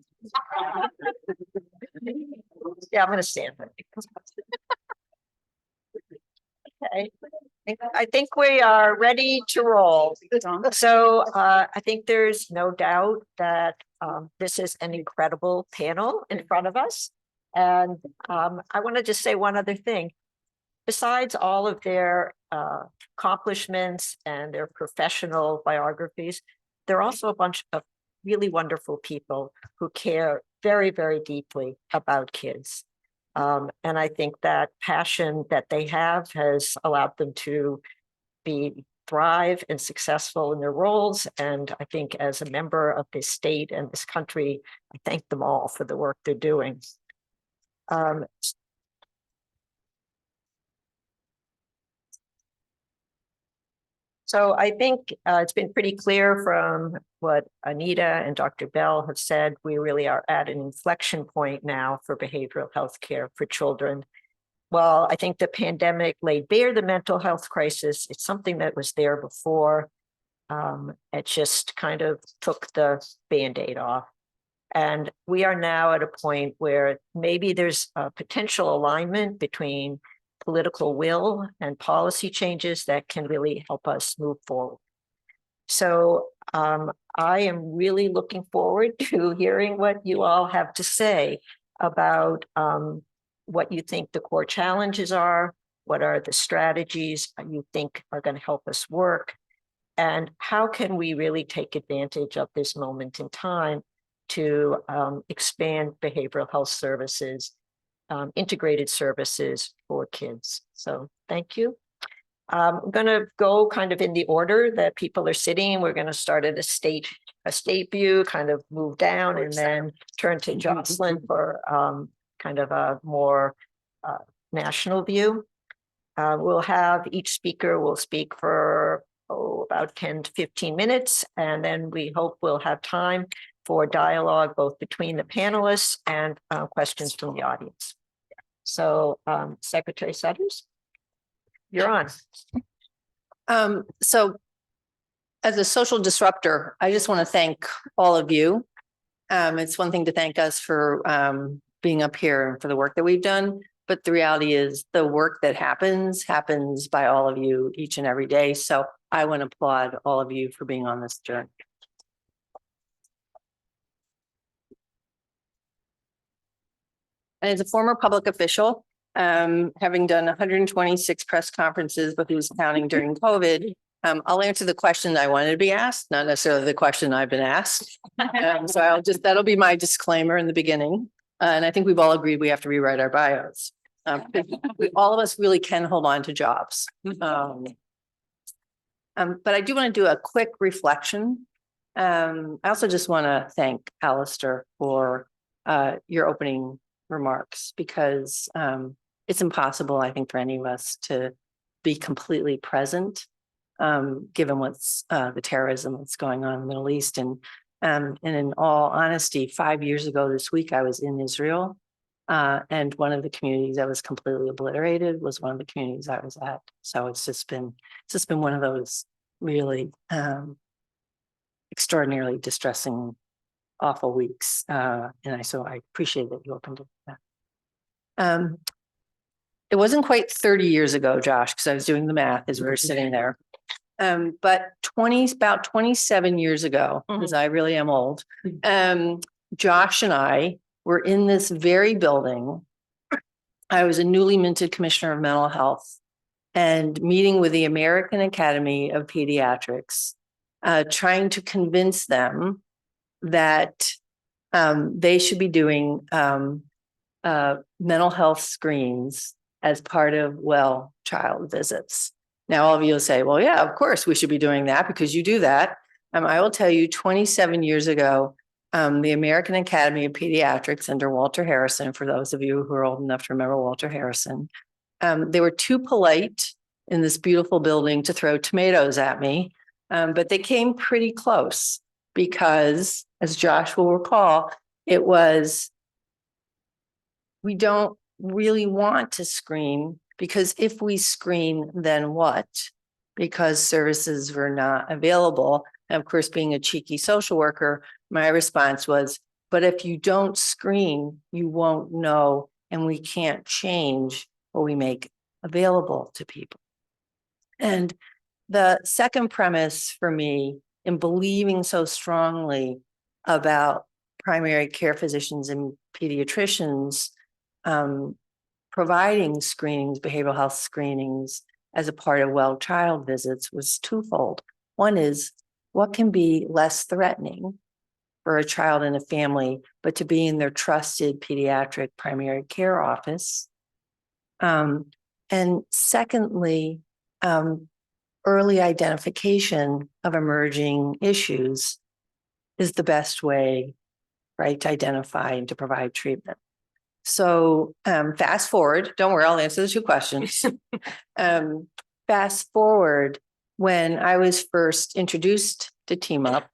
[SPEAKER 1] Yeah, I'm gonna stand. Okay. I think we are ready to roll. So I think there's no doubt that this is an incredible panel in front of us. And I want to just say one other thing. Besides all of their accomplishments and their professional biographies, there are also a bunch of really wonderful people who care very, very deeply about kids. And I think that passion that they have has allowed them to thrive and successful in their roles. And I think as a member of this state and this country, I thank them all for the work they're doing. So I think it's been pretty clear from what Anita and Dr. Bell have said, we really are at an inflection point now for behavioral health care for children. Well, I think the pandemic laid bare the mental health crisis. It's something that was there before. It just kind of took the Band-Aid off. And we are now at a point where maybe there's a potential alignment between political will and policy changes that can really help us move forward. So I am really looking forward to hearing what you all have to say about what you think the core challenges are, what are the strategies you think are going to help us work, and how can we really take advantage of this moment in time to expand behavioral health services, integrated services for kids. So thank you. I'm going to go kind of in the order that people are sitting. We're going to start at a state view, kind of move down, and then turn to Jocelyn for kind of a more national view. We'll have each speaker will speak for about 10 to 15 minutes, and then we hope we'll have time for dialogue both between the panelists and questions from the audience. So Secretary Sutters, you're on.
[SPEAKER 10] So as a social disruptor, I just want to thank all of you. It's one thing to thank us for being up here and for the work that we've done, But the reality is the work that happens by all of you each and every day. So I want to applaud all of you for being on this journey. And as a former public official, having done 126 press conferences, but who's counting during COVID, I'll answer the question I wanted to be asked, not necessarily the question I've been asked. So that'll be my disclaimer in the beginning. And I think we've all agreed we have to rewrite our bios. All of us really can hold on to jobs. But I do want to do a quick reflection. I also just want to thank Alastair for your opening remarks, because it's impossible, I think, for any of us to be completely present, given what's the terrorism that's going on in the Middle East. And in all honesty, 5 years ago this week, I was in Israel, and one of the communities that was completely obliterated was one of the communities I was at. So it's just been one of those really extraordinarily distressing, awful weeks. So I appreciate that you opened it. It wasn't quite 30 years ago, Josh, because I was doing the math as we were sitting there. But about 27 years ago, because I really am old, Josh and I were in this very building. I was a newly minted commissioner of mental health and meeting with the American Academy of Pediatrics, trying to convince them that they should be doing mental health screens as part of child visits. Now, all of you will say, well, yeah, of course we should be doing that because you do that. I will tell you, 27 years ago, the American Academy of Pediatrics under Walter Harrison, for those of you who are old enough to remember Walter Harrison, they were too polite in this beautiful building to throw tomatoes at me, but they came pretty close because, as Josh will recall, it was, we don't really want to screen, because if we screen, then what? Because services were not available. And of course, being a cheeky social worker, my response was, but if you don't screen, you won't know, and we can't change what we make available to people. And the second premise for me in believing so strongly about primary care physicians and pediatricians providing screenings, behavioral health screenings as a part of child visits was twofold. One is, what can be less threatening for a child and a family, but to be in their trusted pediatric primary care office? And secondly, early identification of emerging issues is the best way, right, to identify and to provide treatment. So fast forward, don't worry, I'll answer the two questions. Fast forward, when I was first introduced to Team Up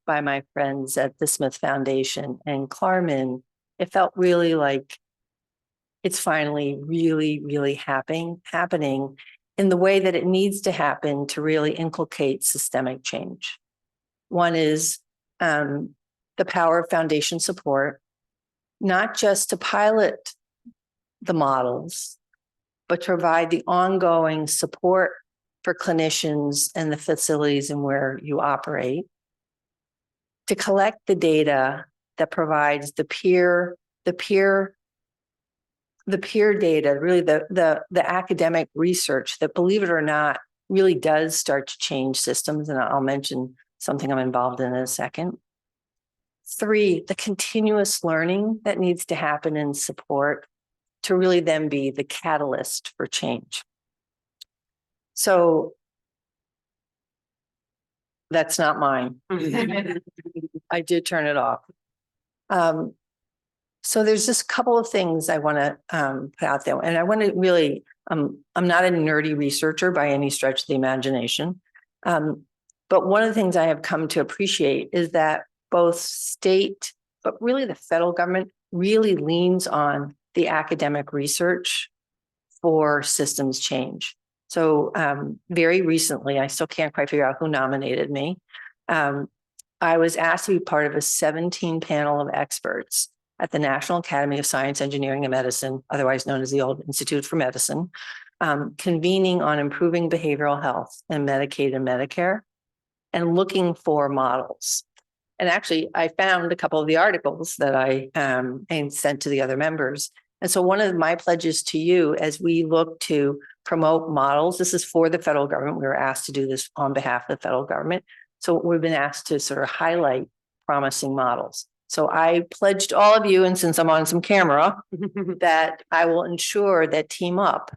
[SPEAKER 10] by my friends at the Smith Foundation and Klarman, it felt really like it's finally really happening in the way that it needs to happen to really inculcate systemic change. One is the power of foundation support, not just to pilot the models, but to provide the ongoing support for clinicians and the facilities in where you operate, to collect the data that provides the peer data, really the academic research that, believe it or not, really does start to change systems. And I'll mention something I'm involved in a second. 3, the continuous learning that needs to happen in support to really then be the catalyst for change. So that's not mine. I did turn it off. So there's just a couple of things I want to put out there. And I want to really, I'm not a nerdy researcher by any stretch of the imagination. But one of the things I have come to appreciate is that both state, but really the federal government really leans on the academic research for systems change. So very recently, I still can't quite figure out who nominated me. I was asked to be part of a 17 panel of experts at the National Academy of Science, Engineering, and Medicine, otherwise known as the old Institute for Medicine, convening on improving behavioral health in Medicaid and Medicare, and looking for models. And actually, I found a couple of the articles that I and sent to the other members. And so one of my pledges to you as we look to promote models, this is for the federal government. We were asked to do this on behalf of the federal government. So we've been asked to sort of highlight promising models. So I pledged all of you, and since I'm on some camera, that I will ensure that Team Up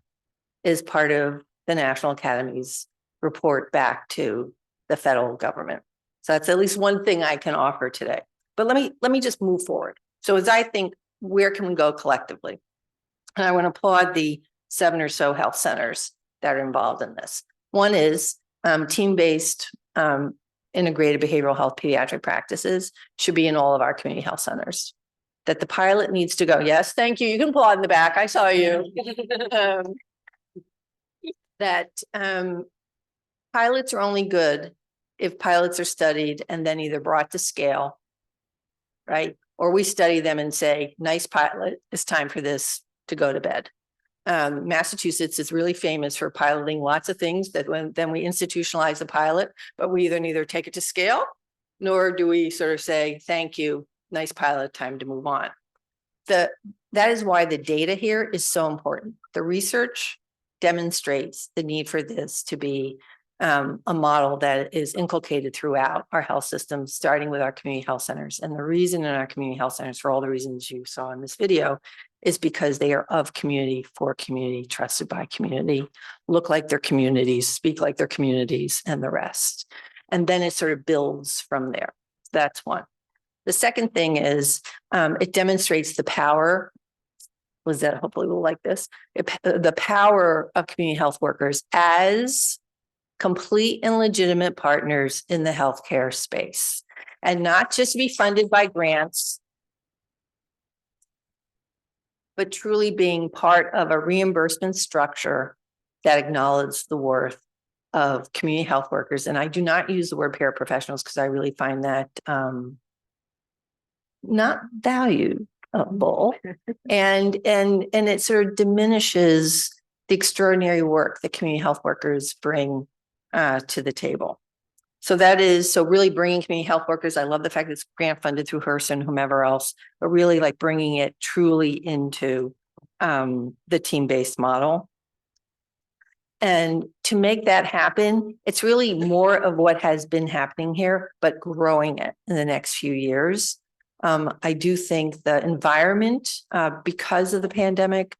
[SPEAKER 10] is part of the National Academy's report back to the federal government. So that's at least one thing I can offer today. But let me just move forward. So as I think, where can we go collectively? And I want to applaud the 7 or so health centers that are involved in this. One is team-based integrated behavioral health pediatric practices should be in all of our community health centers. That the pilot needs to go. Yes, thank you. You can applaud in the back. I saw you. That pilots are only good if pilots are studied and then either brought to scale, right? Or we study them and say, nice pilot, it's time for this to go to bed. Massachusetts is really famous for piloting lots of things that then we institutionalize the pilot, but we either neither take it to scale, nor do we sort of say, thank you, nice pilot, time to move on. That is why the data here is so important. The research demonstrates the need for this to be a model that is inculcated throughout our health systems, starting with our community health centers. And the reason in our community health centers, for all the reasons you saw in this video, is because they are of community, for community, trusted by community, look like their communities, speak like their communities, and the rest. And then it sort of builds from there. That's one. The second thing is it demonstrates the power. Was that hopefully we'll like this? The power of community health workers as complete and legitimate partners in the healthcare space, and not just be funded by grants, but truly being part of a reimbursement structure that acknowledges the worth of community health workers. And I do not use the word paraprofessionals because I really find that not valuable, and it sort of diminishes the extraordinary work that community health workers bring to the table. So that is, so really bringing community health workers, I love the fact that it's grant funded through HRSA and whomever else, but really like bringing it truly into the team-based model. And to make that happen, it's really more of what has been happening here, but growing it in the next few years. I do think the environment, because of the pandemic,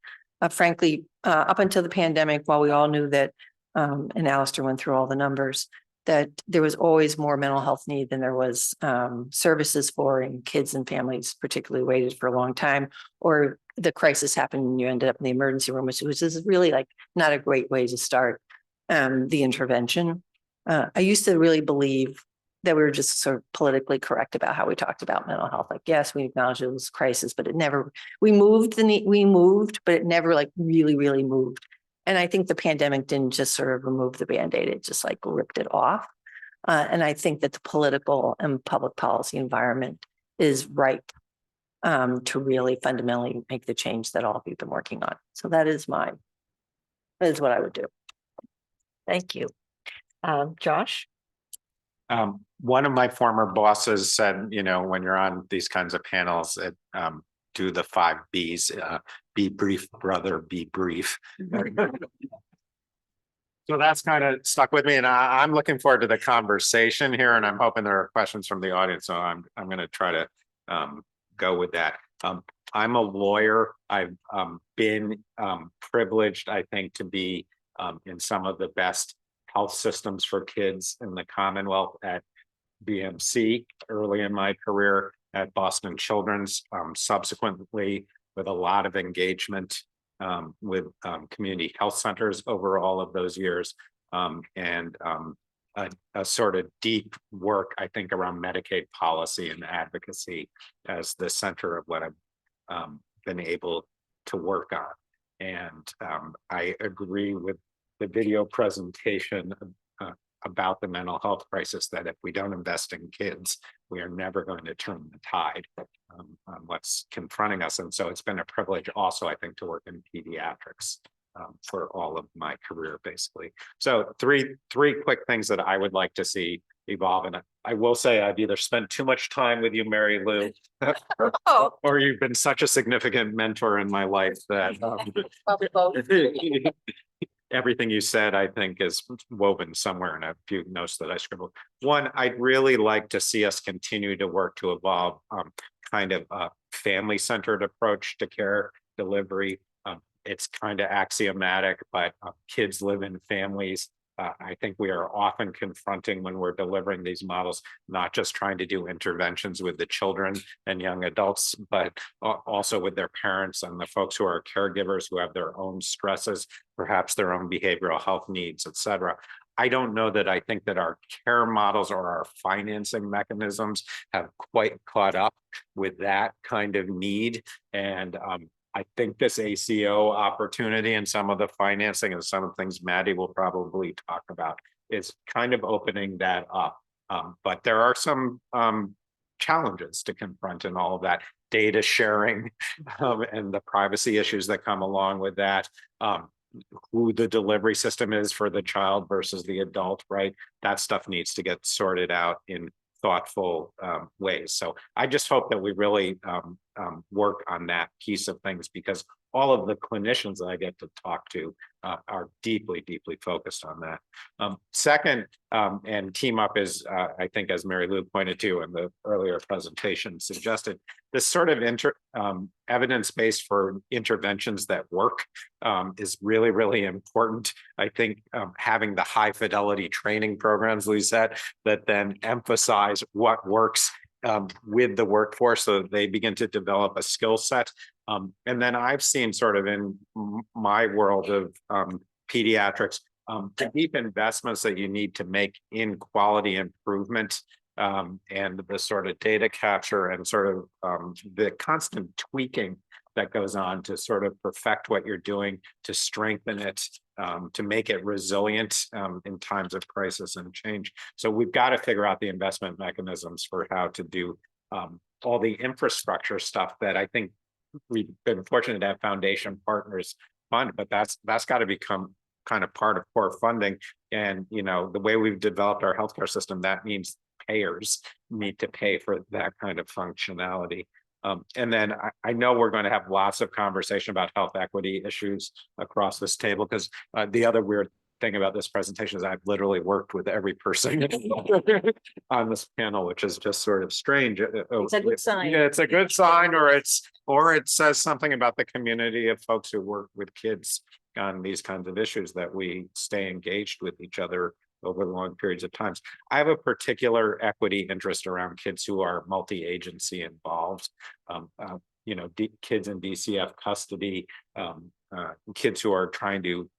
[SPEAKER 10] frankly, up until the pandemic, while we all knew that, and Alastair went through all the numbers, that there was always more mental health need than there was services for, and kids and families particularly waited for a long time, or the crisis happened and you ended up in the emergency room, which is really like not a great way to start the intervention. I used to really believe that we were just sort of politically correct about how we talked about mental health. Like, yes, we acknowledge it was a crisis, but it never, we moved, but it never like really moved. And I think the pandemic didn't just sort of remove the Band-Aid, it just like ripped it off. And I think that the political and public policy environment is ripe to really fundamentally make the change that all of you have been working on. So that is what I would do. Thank you. Josh?
[SPEAKER 11] One of my former bosses said, you know, when you're on these kinds of panels, do the 5 B's, be brief, brother, be brief. So that's kind of stuck with me, and I'm looking forward to the conversation here, and I'm hoping there are questions from the audience. So I'm going to try to go with that. I'm a lawyer. I've been privileged, I think, to be in some of the best health systems for kids in the Commonwealth at BMC early in my career, at Boston Children's, subsequently with a lot of engagement with community health centers over all of those years, and a sort of deep work, I think, around Medicaid policy and advocacy as the center of what I've been able to work on. And I agree with the video presentation about the mental health crisis, that if we don't invest in kids, we are never going to turn the tide. on what's confronting us. And so it's been a privilege also, I think, to work in pediatrics for all of my career, basically. So three quick things that I would like to see evolve. And I will say I've either spent too much time with you, Mary Lou, or you've been such a significant mentor in my life that everything you said, I think, is woven somewhere in a few notes that I scribbled. One, I'd really like to see us continue to work to evolve kind of a family-centered approach to care delivery. It's kind of axiomatic, but kids live in families. I think we are often confronting when we're delivering these models, not just trying to do interventions with the children and young adults, but also with their parents and the folks who are caregivers who have their own stresses, perhaps their own behavioral health needs, et cetera. I don't know that I think that our care models or our financing mechanisms have quite caught up with that kind of need. And I think this ACO opportunity and some of the financing and some of the things Maddie will probably talk about is kind of opening that up. But there are some challenges to confront in all of that. Data sharing and the privacy issues that come along with that. Who the delivery system is for the child versus the adult, right? That stuff needs to get sorted out in thoughtful ways. So I just hope that we really work on that piece of things, because all of the clinicians that I get to talk to are deeply, deeply focused on that. Second, and team up is, I think, as Mary Lou pointed to in the earlier presentation suggested, this sort of evidence-based for interventions that work is really, really important. I think having the high fidelity training programs, Lisette, that then emphasize what works with the workforce so that they begin to develop a skill set. And then I've seen sort of in my world of pediatrics, the deep investments that you need to make in quality improvement and the sort of data capture and sort of the constant tweaking that goes on to sort of perfect what you're doing, to strengthen it, to make it resilient in times of crisis and change. So we've got to figure out the investment mechanisms for how to do all the infrastructure stuff that I think we've been fortunate to have foundation partners fund, but that's got to become kind of part of core funding. And, you know, the way we've developed our healthcare system, that means payers need to pay for that kind of functionality. And then I know we're going to have lots of conversation about health equity issues across this table, because the other weird thing about this presentation is I've literally worked with every person on this panel, which is just sort of strange.
[SPEAKER 10] It's a good sign.
[SPEAKER 11] Yeah, it's a good sign, or it says something about the community of folks who work with kids on these kinds of issues, that we stay engaged with each other over long periods of times. I have a particular equity interest around kids who are multi-agency involved. You know, kids in DCF custody, kids who are trying to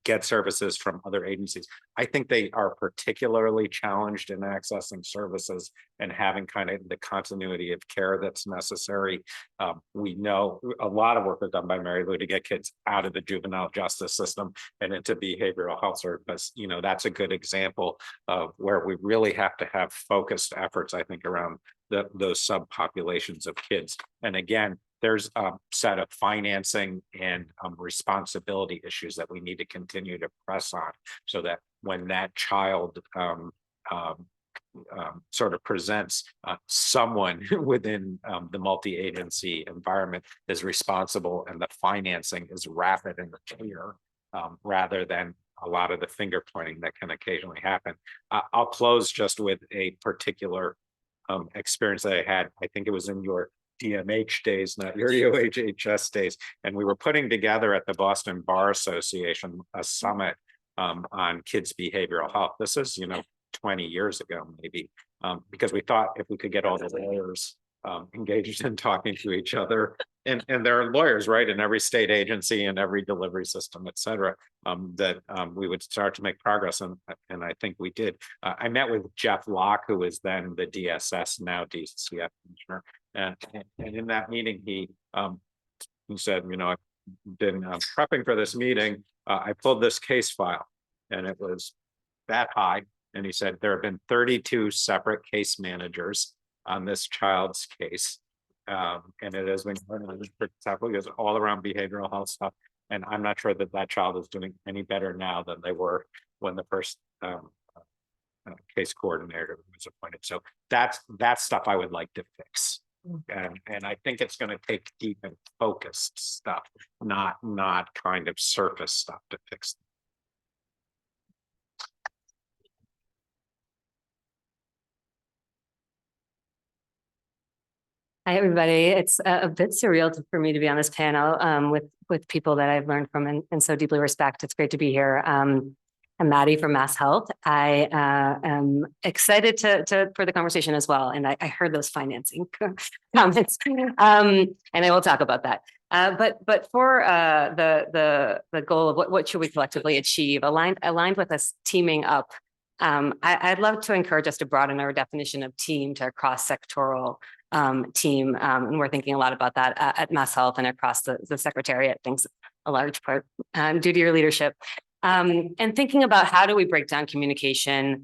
[SPEAKER 11] get services from other agencies. I think they are particularly challenged in accessing services and having kind of the continuity of care that's necessary. We know a lot of work was done by Mary Lou to get kids out of the juvenile justice system and into behavioral health service. You know, that's a good example of where we really have to have focused efforts, I think, around those subpopulations of kids. And again, there's a set of financing and responsibility issues that we need to continue to press on, so that when that child sort of presents, someone within the multi-agency environment is responsible and the financing is rapid and clear, rather than a lot of the finger pointing that can occasionally happen. I'll close just with a particular experience that I had. I think it was in your DMH days, not your UHHS days. And we were putting together at the Boston Bar Association a summit on kids' behavioral health. This is, 20 years ago, maybe, because we thought if we could get all the lawyers engaged in talking to each other, and there are lawyers, right, in every state agency and every delivery system, et cetera, that we would start to make progress. And I think we did. I met with Jeff Locke, who was then the DSS, now DCF commissioner. And in that meeting, he said, I've been prepping for this meeting. I pulled this case file and it was that high. And he said, there have been 32 separate case managers on this child's case. And it has been goes all around behavioral health stuff. And I'm not sure that that child is doing any better now than they were when the first case coordinator was appointed. So that's stuff I would like to fix. And I think it's going to take deep and focused stuff, not kind of surface stuff to fix.
[SPEAKER 12] Hi, everybody. It's a bit surreal for me to be on this panel with people that I've learned from and so deeply respect. It's great to be here. I'm Maddie from Mass Health. I am excited for the conversation as well. And I heard those financing comments, and I will talk about that. But for the goal of what should we collectively achieve, aligned with us teaming up, I'd love to encourage us to broaden our definition of team to cross-sectoral team. And we're thinking a lot about that at Mass Health and across the Secretariat, things a large part due to your leadership. And thinking about how do we break down communication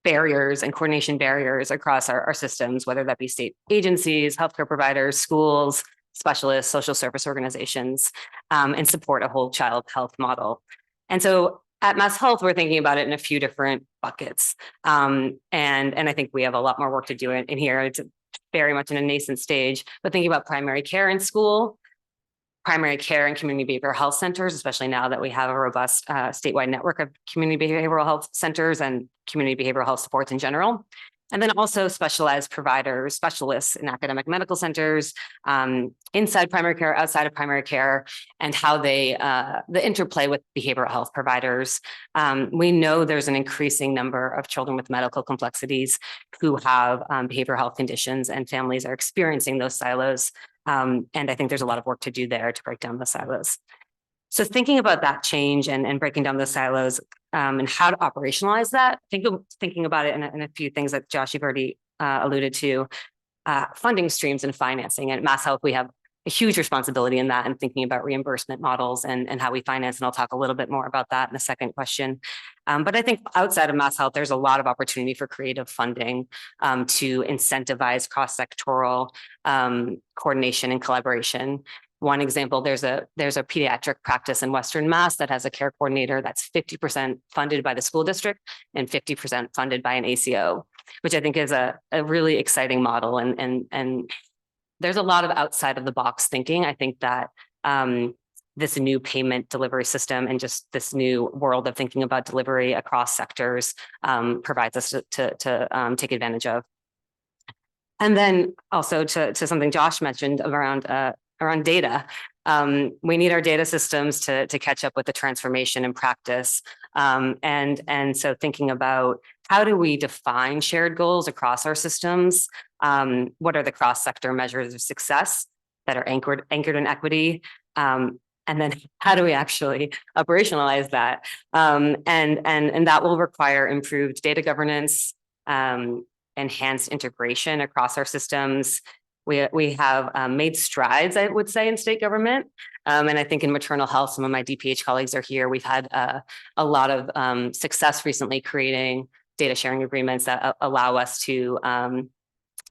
[SPEAKER 12] barriers and coordination barriers across our systems, whether that be state agencies, healthcare providers, schools, specialists, social service organizations, and support a whole child health model. And so at Mass Health, we're thinking about it in a few different buckets. And I think we have a lot more work to do in here. It's very much in a nascent stage, but thinking about primary care in school, primary care and community behavioral health centers, especially now that we have a robust statewide network of community behavioral health centers and community behavioral health supports in general. And then also specialized providers, specialists in academic medical centers, inside primary care, outside of primary care, and how they, the interplay with behavioral health providers. We know there's an increasing number of children with medical complexities who have behavioral health conditions, and families are experiencing those silos. And I think there's a lot of work to do there to break down the silos. So thinking about that change and breaking down the silos and how to operationalize that, thinking about it in a few things that Josh, you've already alluded to, funding streams and financing. At Mass Health, we have a huge responsibility in that and thinking about reimbursement models and how we finance. And I'll talk a little bit more about that in the second question. But I think outside of Mass Health, there's a lot of opportunity for creative funding to incentivize cross-sectoral coordination and collaboration. One example, there's a pediatric practice in Western Mass that has a care coordinator that's 50% funded by the school district and 50% funded by an ACO, which I think is a really exciting model. And there's a lot of outside of the box thinking. I think that this new payment delivery system and just this new world of thinking about delivery across sectors provides us to take advantage of. And then also to something Josh mentioned around data. We need our data systems to catch up with the transformation in practice. And so thinking about how do we define shared goals across our systems? What are the cross-sector measures of success that are anchored in equity? And then how do we actually operationalize that? And that will require improved data governance, enhanced integration across our systems. We have made strides, I would say, in state government. And I think in maternal health, some of my DPH colleagues are here. We've had a lot of success recently creating data sharing agreements that allow us to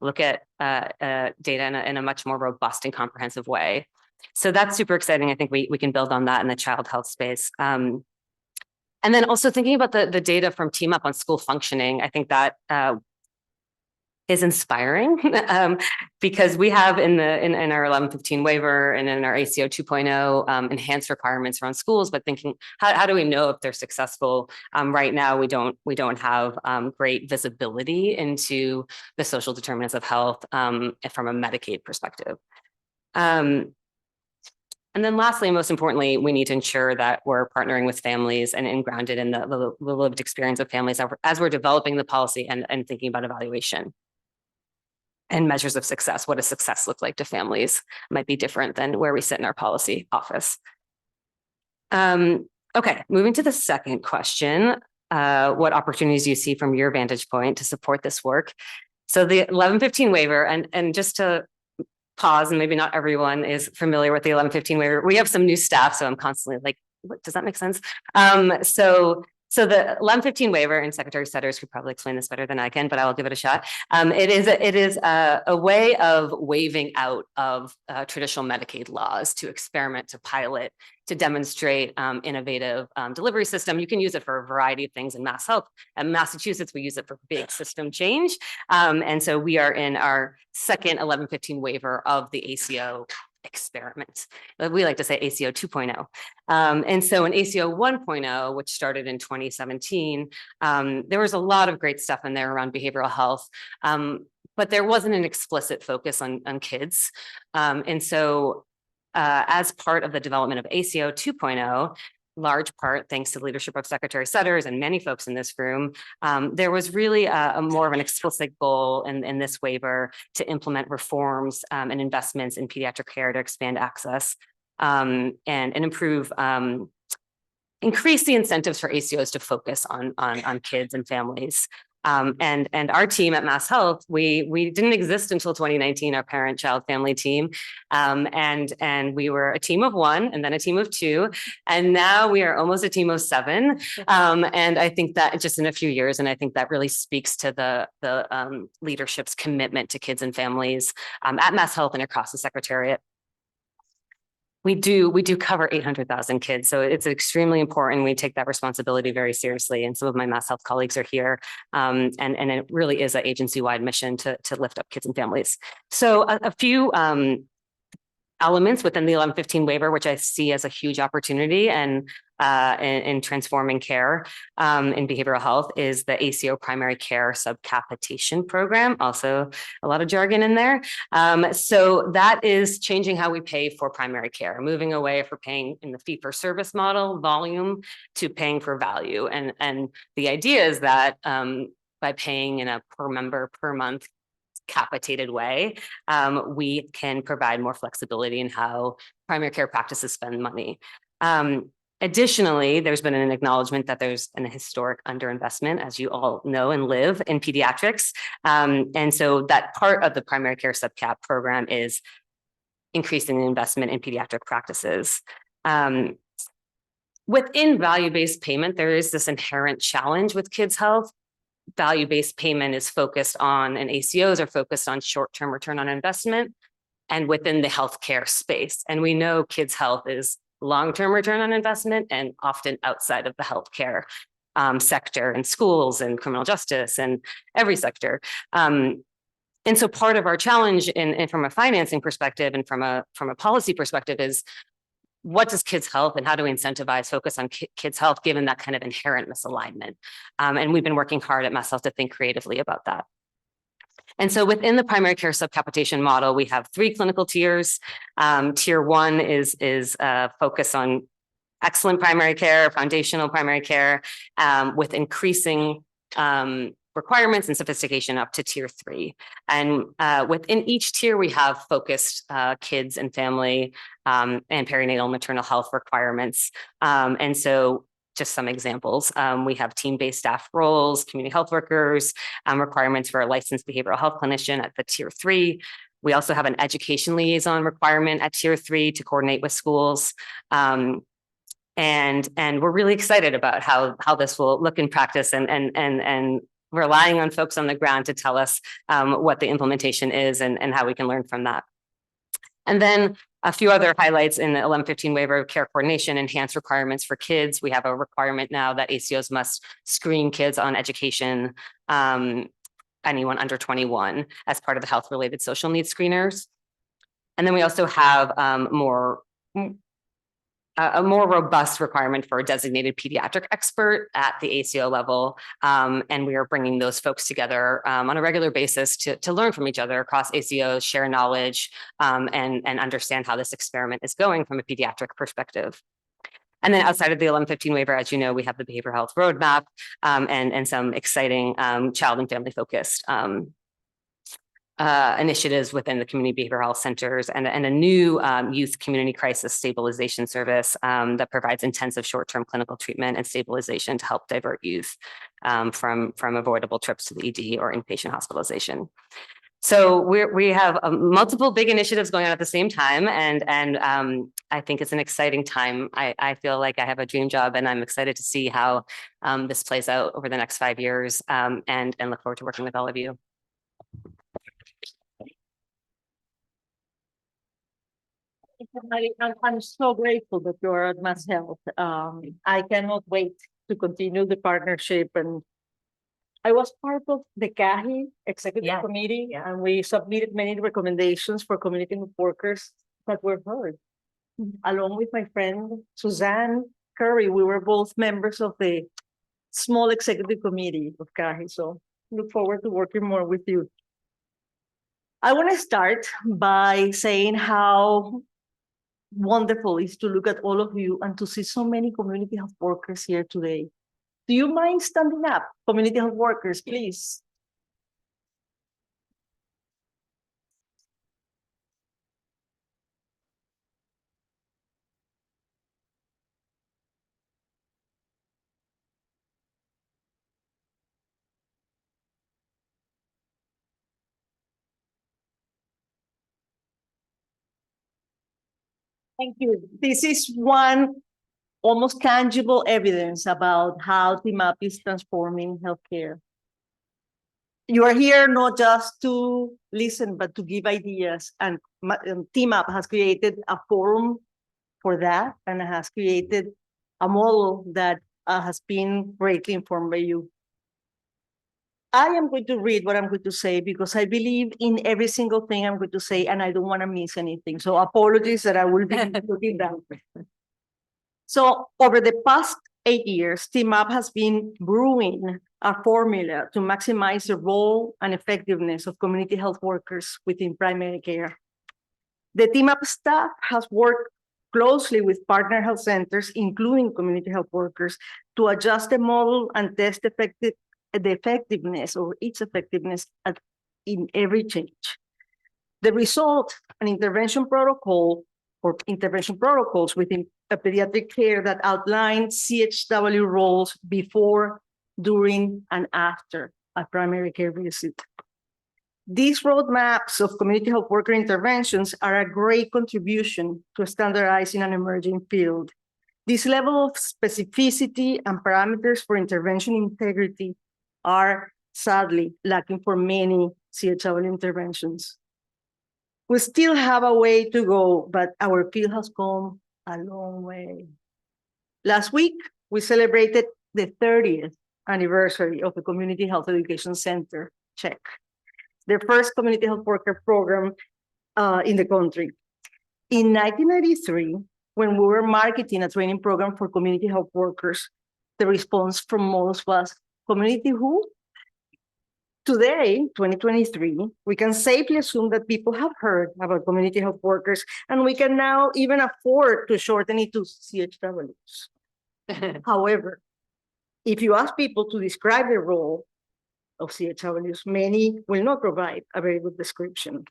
[SPEAKER 12] look at data in a much more robust and comprehensive way. So that's super exciting. I think we can build on that in the child health space. And then also thinking about the data from Team Up on school functioning, I think that is inspiring because we have in our 1115 waiver and in our ACO 2.0 enhanced requirements around schools, but thinking how do we know if they're successful? Right now, we don't have great visibility into the social determinants of health from a Medicaid perspective. And then lastly, most importantly, we need to ensure that we're partnering with families and grounded in the lived experience of families as we're developing the policy and thinking about evaluation. And measures of success. What does success look like to families? Might be different than where we sit in our policy office. Okay, moving to the second question. What opportunities do you see from your vantage point to support this work? So the 1115 waiver, and just to pause, and maybe not everyone is familiar with the 1115 waiver. We have some new staff, so I'm constantly like, what, does that make sense? So So the 1115 waiver, and Secretary Sutters could probably explain this better than I can, but I will give it a shot. It is a way of waiving out of traditional Medicaid laws to experiment, to pilot, to demonstrate innovative delivery system. You can use it for a variety of things in Mass Health. In Massachusetts, we use it for big system change. And so we are in our second 1115 waiver of the ACO experiment. We like to say ACO 2.0. And so in ACO 1.0, which started in 2017, there was a lot of great stuff in there around behavioral health, but there wasn't an explicit focus on kids. And so as part of the development of ACO 2.0, large part thanks to the leadership of Secretary Sutters and many folks in this room, there was really a more of an explicit goal in this waiver to implement reforms and investments in pediatric care to expand access and improve, increase the incentives for ACOs to focus on kids and families. And our team at Mass Health, we didn't exist until 2019, our parent child family team. And we were a team of 1 and then a team of 2. And now we are almost a team of 7. And I think that just in a few years, and I think that really speaks to the leadership's commitment to kids and families at Mass Health and across the Secretariat. We do cover 800,000 kids, so it's extremely important. We take that responsibility very seriously, and some of my Mass Health colleagues are here, and it really is an agency-wide mission to lift up kids and families. So a few elements within the 1115 waiver, which I see as a huge opportunity and in transforming care in behavioral health, is the ACO primary care subcapitation program. Also a lot of jargon in there. So that is changing how we pay for primary care, moving away from paying in the fee-for-service model, volume, to paying for value. And the idea is that by paying in a per member per month capitated way, we can provide more flexibility in how primary care practices spend money. Additionally, there's been an acknowledgement that there's an historic underinvestment, as you all know and live, in pediatrics. And so that part of the primary care subcap program is increasing the investment in pediatric practices. Within value-based payment, there is this inherent challenge with kids' health. Value-based payment is focused on, and ACOs are focused on, short-term return on investment and within the healthcare space. And we know kids' health is long-term return on investment and often outside of the healthcare sector, and schools and criminal justice and every sector. And so part of our challenge and from a financing perspective and from a policy perspective is, what does kids' health and how do we incentivize focus on kids' health given that kind of inherent misalignment? And we've been working hard at Mass Health to think creatively about that. And so within the primary care subcapitation model, we have 3 clinical tiers. Tier 1 is focused on excellent primary care, foundational primary care, with increasing requirements and sophistication up to tier 3. And within each tier, we have focused kids and family and perinatal maternal health requirements. And so just some examples, we have team-based staff roles, community health workers, requirements for a licensed behavioral health clinician at the tier 3. We also have an education liaison requirement at tier 3 to coordinate with schools. And we're really excited about how this will look in practice, and relying on folks on the ground to tell us what the implementation is and how we can learn from that. And then a few other highlights in the 1115 waiver of care coordination: enhanced requirements for kids. We have a requirement now that ACOs must screen kids on education, anyone under 21, as part of the health-related social needs screeners. And then we also have a more robust requirement for a designated pediatric expert at the ACO level. And we are bringing those folks together on a regular basis to learn from each other across ACOs, share knowledge, and understand how this experiment is going from a pediatric perspective. And then outside of the 1115 waiver, as you know, we have the behavioral health roadmap and some exciting child and family focused initiatives within the community behavioral health centers, and a new youth community crisis stabilization service that provides intensive short-term clinical treatment and stabilization to help divert youth from avoidable trips to the ED or inpatient hospitalization. So we have multiple big initiatives going on at the same time, and I think it's an exciting time. I feel like I have a dream job, and I'm excited to see how this plays out over the next 5 years, and look forward to working with all of you.
[SPEAKER 13] I'm so grateful that you're at Mass Health. I cannot wait to continue the partnership, and I was part of the CAHI Executive Committee, and we submitted many recommendations for community health workers that were heard. Along with my friend Suzanne Curry, we were both members of the small executive committee of CAHI, so look forward to working more with you. I want to start by saying how wonderful it is to look at all of you and to see so many community health workers here today. Do you mind standing up, community health workers, please? Thank you. This is one almost tangible evidence about how TMAP is transforming healthcare. You are here not just to listen, but to give ideas. And TMAP has created a forum for that and has created a model that has been greatly informed by you. I am going to read what I'm going to say because I believe in every single thing I'm going to say and I don't want to miss anything. So apologies that I will be looking down. So over the past 8 years, TMAP has been brewing a formula to maximize the role and effectiveness of community health workers within primary care. The TMAP staff has worked closely with partner health centers, including community health workers, to adjust the model and test the effectiveness or its effectiveness in every change. The result, an intervention protocol or intervention protocols within a pediatric care that outline CHW roles before, during, and after a primary care visit. These roadmaps of community health worker interventions are a great contribution to standardizing an emerging field. This level of specificity and parameters for intervention integrity are sadly lacking for many CHW interventions. We still have a way to go, but our field has come a long way. Last week, we celebrated the 30th anniversary of the Community Health Education Center, CHEC, the first community health worker program in the country. In 1993, when we were marketing a training program for community health workers, the response from most was, community who? Today, 2023, we can safely assume that people have heard about community health workers, and we can now even afford to shorten it to CHWs. However, if you ask people to describe the role of CHWs, many will not provide a very good description.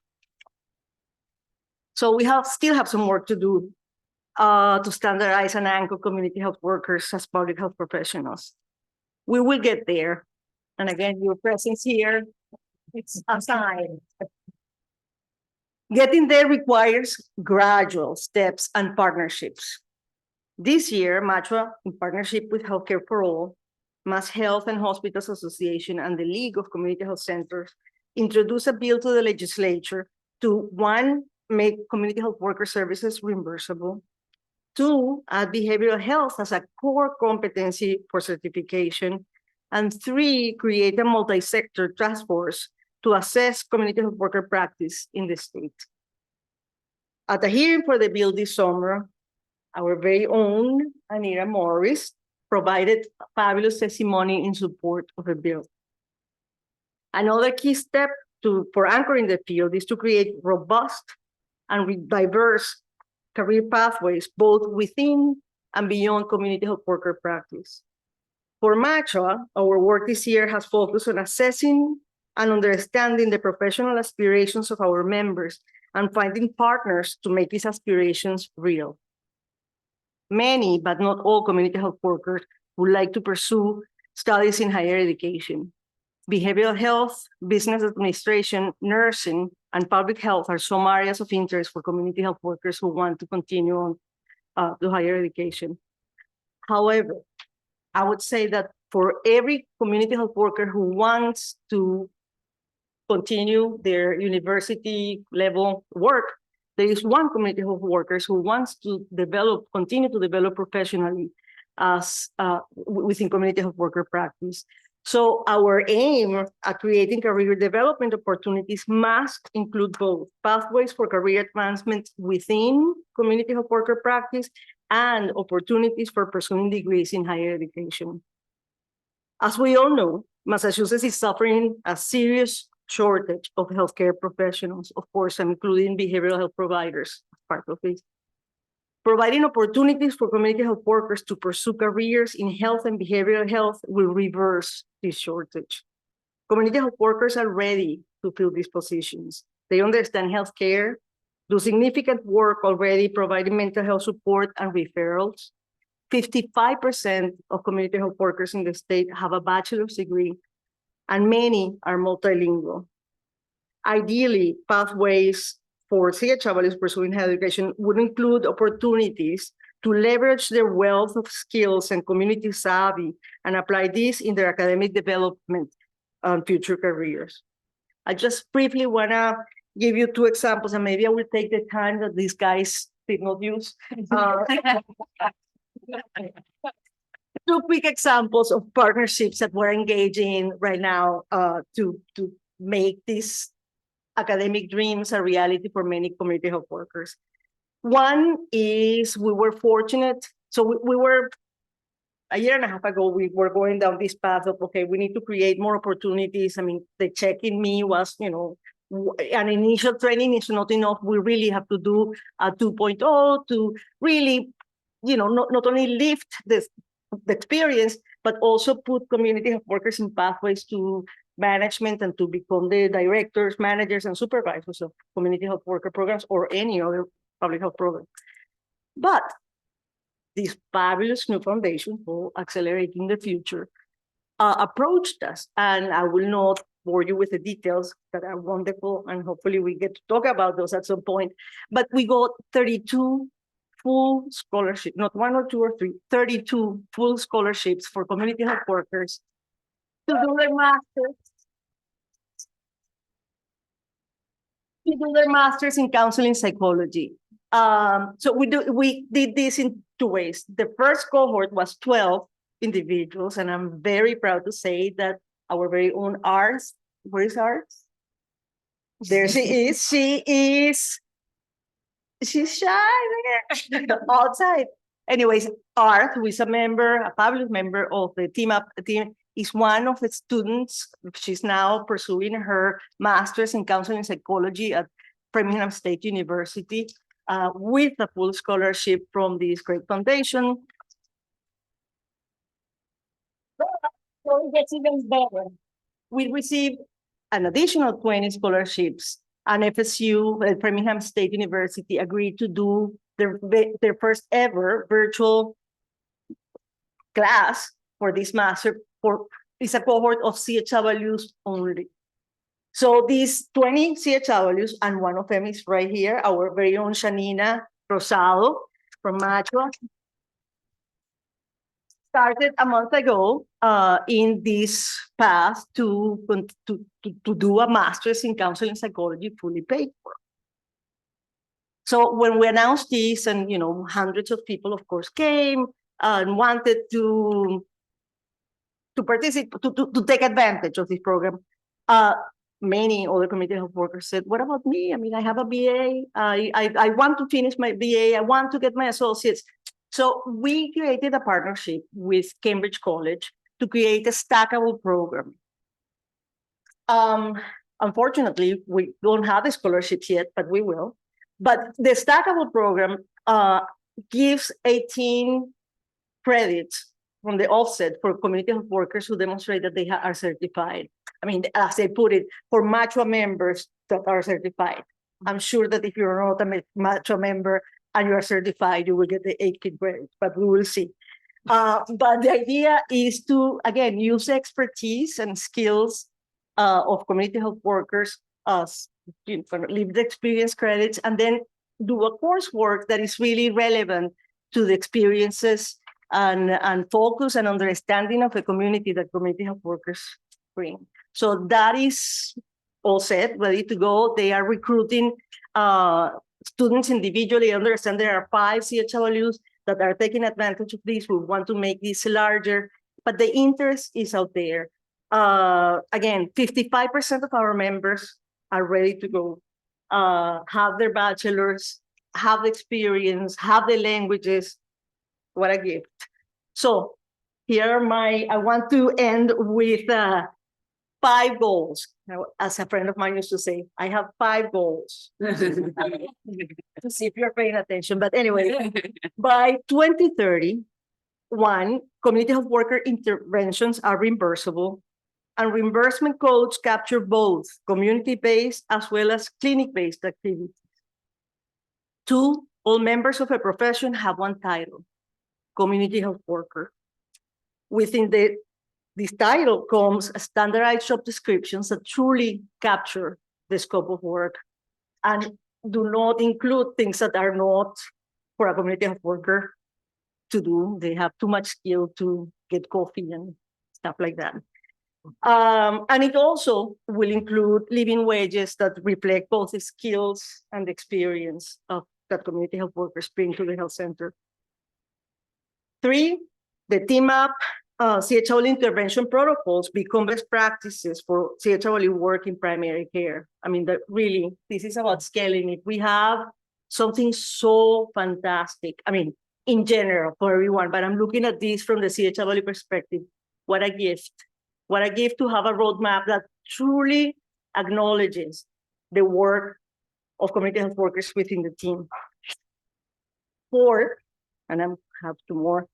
[SPEAKER 13] So we still have some work to do to standardize and anchor community health workers as public health professionals. We will get there. And again, your presence here, it's a sign. Getting there requires gradual steps and partnerships. This year, MACHA, in partnership with Healthcare for All, Mass Health and Hospitals Association, and the League of Community Health Centers, introduced a bill to the legislature to, 1, make community health worker services reimbursable, 2, add behavioral health as a core competency for certification, and 3, create a multi-sector task force to assess community health worker practice in the state. At a hearing for the bill this summer, our very own Anita Morris provided fabulous testimony in support of the bill. Another key step for anchoring the field is to create robust and diverse career pathways, both within and beyond community health worker practice. For MACHA, our work this year has focused on assessing and understanding the professional aspirations of our members and finding partners to make these aspirations real. Many, but not all, community health workers would like to pursue studies in higher education. behavioral health, business administration, nursing, and public health are some areas of interest for community health workers who want to continue on to higher education. However, I would say that for every community health worker who wants to continue their university level work, there is one community health workers who wants to continue to develop professionally as within community health worker practice. So our aim at creating career development opportunities must include both pathways for career advancement within community health worker practice and opportunities for pursuing degrees in higher education. As we all know, Massachusetts is suffering a serious shortage of healthcare professionals, of course, including behavioral health providers as part of this. Providing opportunities for community health workers to pursue careers in health and behavioral health will reverse this shortage. Community health workers are ready to fill these positions. They understand healthcare, do significant work already providing mental health support and referrals. 55% of community health workers in the state have a bachelor's degree, and many are multilingual. Ideally, pathways for CHWs pursuing higher education would include opportunities to leverage their wealth of skills and community savvy and apply this in their academic development and future careers. I just briefly want to give you two examples, and maybe I will take the time that these guys did not use. Two quick examples of partnerships that we're engaging in right now to make these academic dreams a reality for many community health workers. One is we were fortunate, so we were, a year and a half ago, we were going down this path of, okay, we need to create more opportunities. I mean, the check in me was, an initial training is not enough. We really have to do a 2.0 to really, not only lift the experience, but also put community health workers in pathways to management and to become the directors, managers, and supervisors of community health worker programs or any other public health program. But this fabulous new foundation for accelerating the future approached us, and I will not bore you with the details that are wonderful, and hopefully we get to talk about those at some point, but we got 32 full scholarships, not one or two or three, 32 full scholarships for community health workers to do their masters in counseling psychology. So we did this in two ways. The first cohort was 12 individuals, and I'm very proud to say that our very own Ars, where is Ars? There she is. She's shy there outside. Anyways, Art, who is a fabulous member of the team, is one of the students. She's now pursuing her master's in counseling psychology at Birmingham State University with a full scholarship from this great foundation. So it gets even better. We received an additional 20 scholarships, and FSU, Birmingham State University, agreed to do their first ever virtual class for this master. It's a cohort of CHWs only. So these 20 CHWs, and one of them is right here, our very own Shanina Rosado from Machua, started a month ago in this path to do a master's in counseling psychology fully paid for. So when we announced this, and hundreds of people, of course, came and wanted to participate, to take advantage of this program. Many other community health workers said, "What about me? I mean, I have a BA. I want to finish my BA. I want to get my associates." So we created a partnership with Cambridge College to create a stackable program. Unfortunately, we don't have the scholarships yet, but we will. But the stackable program gives 18 credits from the offset for community health workers who demonstrate that they are certified. I mean, as they put it, for Machua members that are certified. I'm sure that if you're not a Machua member and you are certified, you will get the 18 credits, but we will see. But the idea is to, again, use expertise and skills of community health workers as lived experience credits, and then do a coursework that is really relevant to the experiences and focus and understanding of the community that community health workers bring. So that is all set, ready to go. They are recruiting students individually. Understand there are 5 CHWs that are taking advantage of this. We want to make this larger, but the interest is out there. Again, 55% of our members are ready to go, have their bachelors, have the experience, have the languages. What a gift. So here are I want to end with 5 goals. Now, as a friend of mine used to say, I have 5 goals. To see if you're paying attention. But anyway, by 2030, 1, community health worker interventions are reimbursable, and reimbursement codes capture both community-based as well as clinic-based activities. 2, all members of a profession have one title, community health worker. Within this title comes standardized job descriptions that truly capture the scope of work and do not include things that are not for a community health worker to do. They have too much skill to get coffee and stuff like that. And it also will include living wages that reflect both the skills and experience of that community health workers bring to the health center. 3, the team up CHL intervention protocols become best practices for CHL work in primary care. I mean, that really, this is about scaling it. We have something so fantastic. I mean, in general for everyone, but I'm looking at this from the CHL perspective. What a gift. What a gift to have a roadmap that truly acknowledges the work of community health workers within the team. 4, and I have 2 more.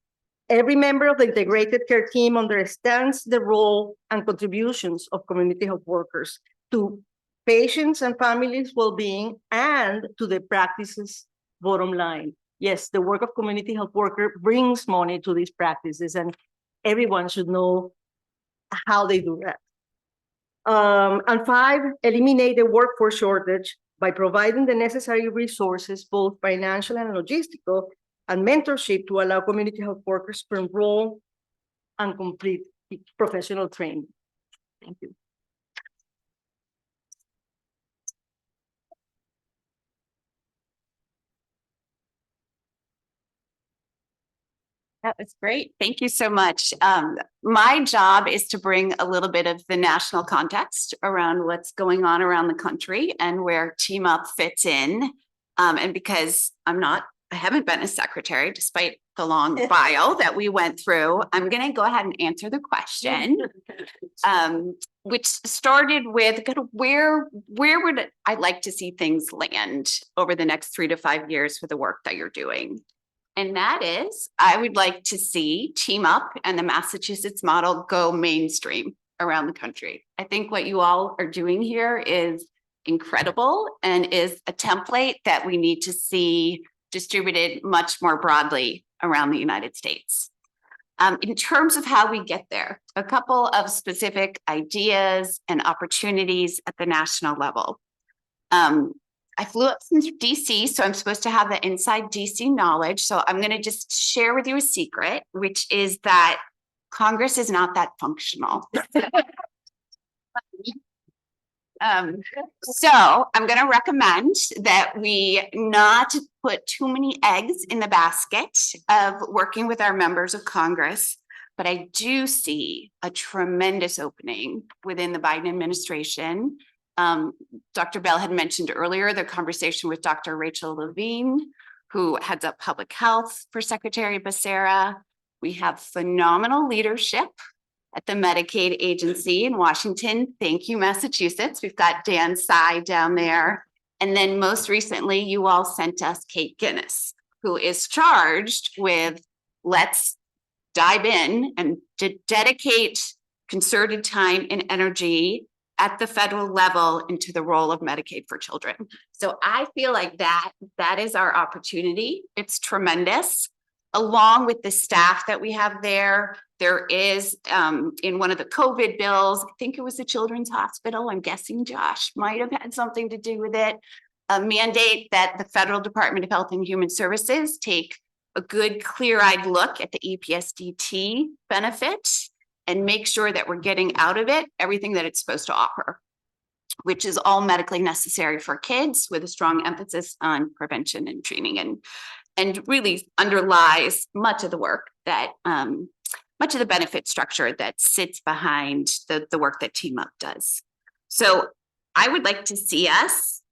[SPEAKER 13] Every member of the integrated care team understands the role and contributions of community health workers to patients and families' well-being and to the practice's bottom line. Yes, the work of community health worker brings money to these practices, and everyone should know how they do that. And 5, eliminate the workforce shortage by providing the necessary resources, both financial and logistical, and mentorship to allow community health workers to enroll and complete professional training. Thank you.
[SPEAKER 14] That was great. Thank you so much. My job is to bring a little bit of the national context around what's going on around the country and where Team Up fits in. And because I haven't been a secretary, despite the long bio that we went through, I'm going to go ahead and answer the question, which started with where would I like to see things land over the next 3 to 5 years for the work that you're doing? And that is, I would like to see Team Up and the Massachusetts model go mainstream around the country. I think what you all are doing here is incredible and is a template that we need to see distributed much more broadly around the United States. In terms of how we get there, a couple of specific ideas and opportunities at the national level. I flew up from DC, so I'm supposed to have the inside DC knowledge. So I'm going to just share with you a secret, which is that Congress is not that functional. So I'm going to recommend that we not put too many eggs in the basket of working with our members of Congress. But I do see a tremendous opening within the Biden administration. Dr. Bell had mentioned earlier the conversation with Dr. Rachel Levine, who heads up public health for Secretary Becerra. We have phenomenal leadership at the Medicaid agency in Washington. Thank you, Massachusetts. We've got Dan Tsai down there. And then most recently, you all sent us Kate Guinness, who is charged with let's dive in and dedicate concerted time and energy at the federal level into the role of Medicaid for children. So I feel like that is our opportunity. It's tremendous. along with the staff that we have there. There is in one of the COVID bills, I think it was the Children's Hospital, I'm guessing Josh might have had something to do with it, a mandate that the Federal Department of Health and Human Services take a good clear-eyed look at the EPSDT benefit and make sure that we're getting out of it everything that it's supposed to offer, which is all medically necessary for kids with a strong emphasis on prevention and training, and really underlies much of the work that much of the benefit structure that sits behind the work that Team Up does. So I would like to see us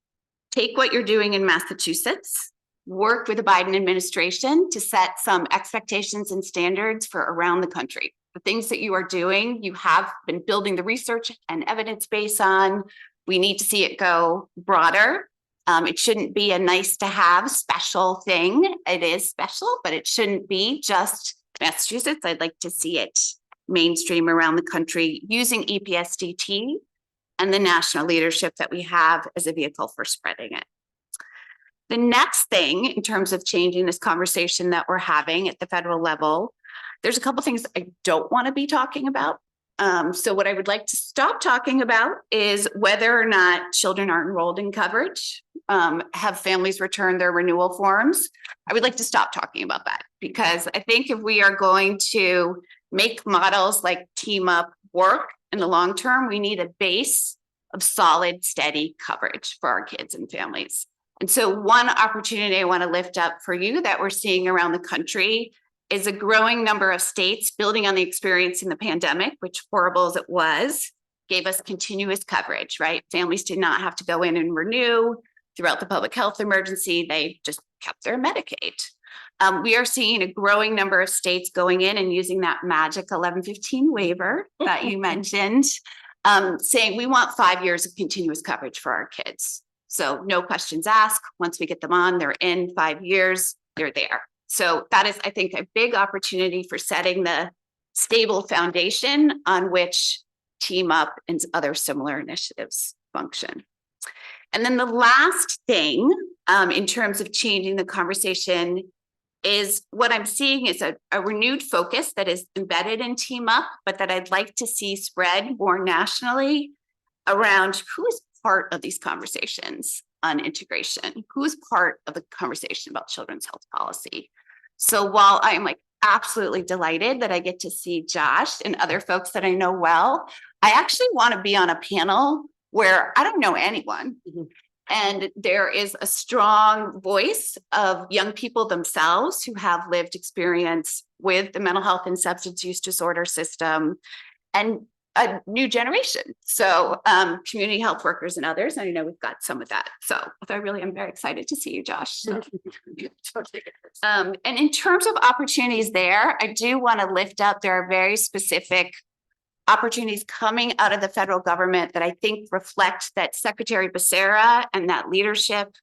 [SPEAKER 14] take what you're doing in Massachusetts, work with the Biden administration to set some expectations and standards for around the country. The things that you are doing, you have been building the research and evidence base on. We need to see it go broader. It shouldn't be a nice to have special thing. It is special, but it shouldn't be just Massachusetts. I'd like to see it mainstream around the country using EPSDT and the national leadership that we have as a vehicle for spreading it. The next thing in terms of changing this conversation that we're having at the federal level, there's a couple things I don't want to be talking about. So what I would like to stop talking about is whether or not children are enrolled in coverage, have families return their renewal forms. I would like to stop talking about that, because I think if we are going to make models like Team Up work in the long term, we need a base of solid, steady coverage for our kids and families. And so one opportunity I want to lift up for you that we're seeing around the country is a growing number of states building on the experience in the pandemic, which, horrible as it was, gave us continuous coverage, right? Families did not have to go in and renew throughout the public health emergency. They just kept their Medicaid. We are seeing a growing number of states going in and using that magic 1115 waiver that you mentioned, saying we want 5 years of continuous coverage for our kids. So no questions asked. Once we get them on, they're in 5 years, they're there. So that is, I think, a big opportunity for setting the stable foundation on which Team Up and other similar initiatives function. And then the last thing in terms of changing the conversation is what I'm seeing is a renewed focus that is embedded in Team Up, but that I'd like to see spread more nationally around who is part of these conversations on integration, who is part of the conversation about children's health policy. So while I'm absolutely delighted that I get to see Josh and other folks that I know well, I actually want to be on a panel where I don't know anyone. And there is a strong voice of young people themselves who have lived experience with the mental health and substance use disorder system, and a new generation. So community health workers and others, and I know we've got some of that. So I really am very excited to see you, Josh. So. And in terms of opportunities there, I do want to lift up, there are very specific opportunities coming out of the federal government that I think reflect that Secretary Becerra and that leadership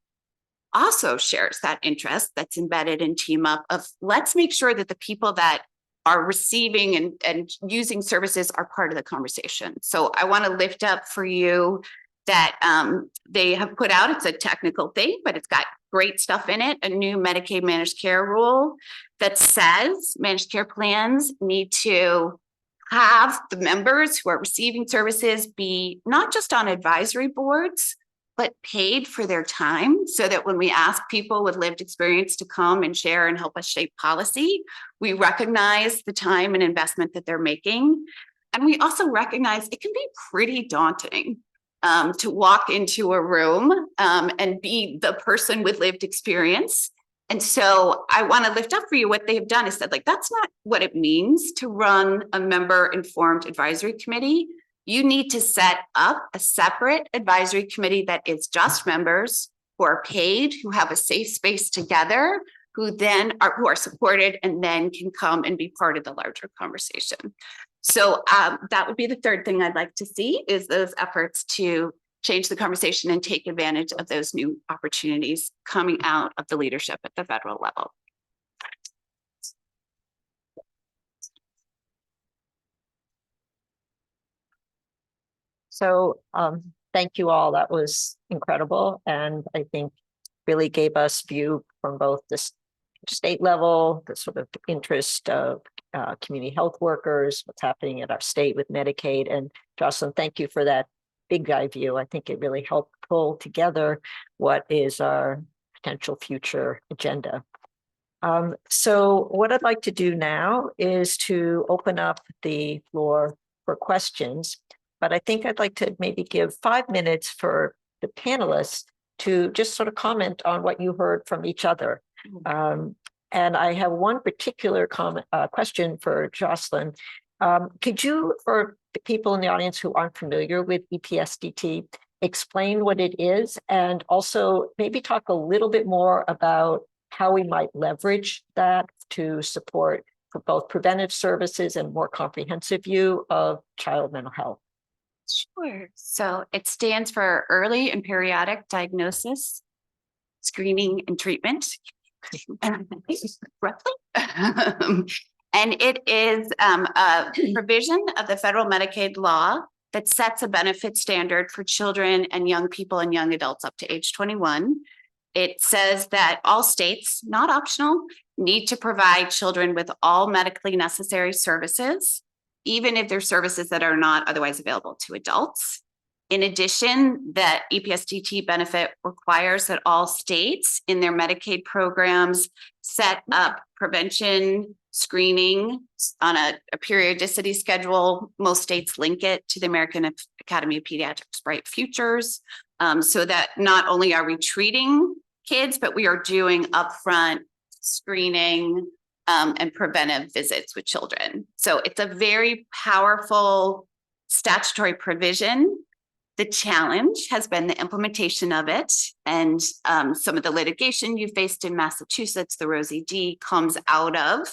[SPEAKER 14] also shares that interest that's embedded in Team Up of let's make sure that the people that are receiving and using services are part of the conversation. So I want to lift up for you that they have put out, it's a technical thing, but it's got great stuff in it, a new Medicaid managed care rule that says managed care plans need to have the members who are receiving services be not just on advisory boards, but paid for their time, so that when we ask people with lived experience to come and share and help us shape policy, we recognize the time and investment that they're making. And we also recognize it can be pretty daunting to walk into a room and be the person with lived experience. And so I want to lift up for you what they've done is that that's not what it means to run a member-informed advisory committee. You need to set up a separate advisory committee that is just members who are paid, who have a safe space together, who are supported and then can come and be part of the larger conversation. So that would be the third thing I'd like to see is those efforts to change the conversation and take advantage of those new opportunities coming out of the leadership at the federal level.
[SPEAKER 15] So thank you all. That was incredible. And I think really gave us view from both the state level, the sort of interest of community health workers, what's happening at our state with Medicaid. And Jocelyn, thank you for that big eye view. I think it really helped pull together what is our potential future agenda. So what I'd like to do now is to open up the floor for questions, but I think I'd like to maybe give 5 minutes for the panelists to just sort of comment on what you heard from each other. And I have one particular question for Jocelyn. Could you, for the people in the audience who aren't familiar with EPSDT, explain what it is, and also maybe talk a little bit more about how we might leverage that to support for both preventive services and more comprehensive view of child mental health?
[SPEAKER 14] Sure. So it stands for early and periodic diagnosis, screening, and treatment. Roughly. And it is a provision of the federal Medicaid law that sets a benefit standard for children and young people and young adults up to age 21. It says that all states, not optional, need to provide children with all medically necessary services, even if they're services that are not otherwise available to adults. In addition, that EPSDT benefit requires that all states in their Medicaid programs set up prevention screening on a periodicity schedule. Most states link it to the American Academy of Pediatrics Bright Futures, so that not only are we treating kids, but we are doing upfront screening and preventive visits with children. So it's a very powerful statutory provision. The challenge has been the implementation of it, and some of the litigation you faced in Massachusetts, the Rosie D, comes out of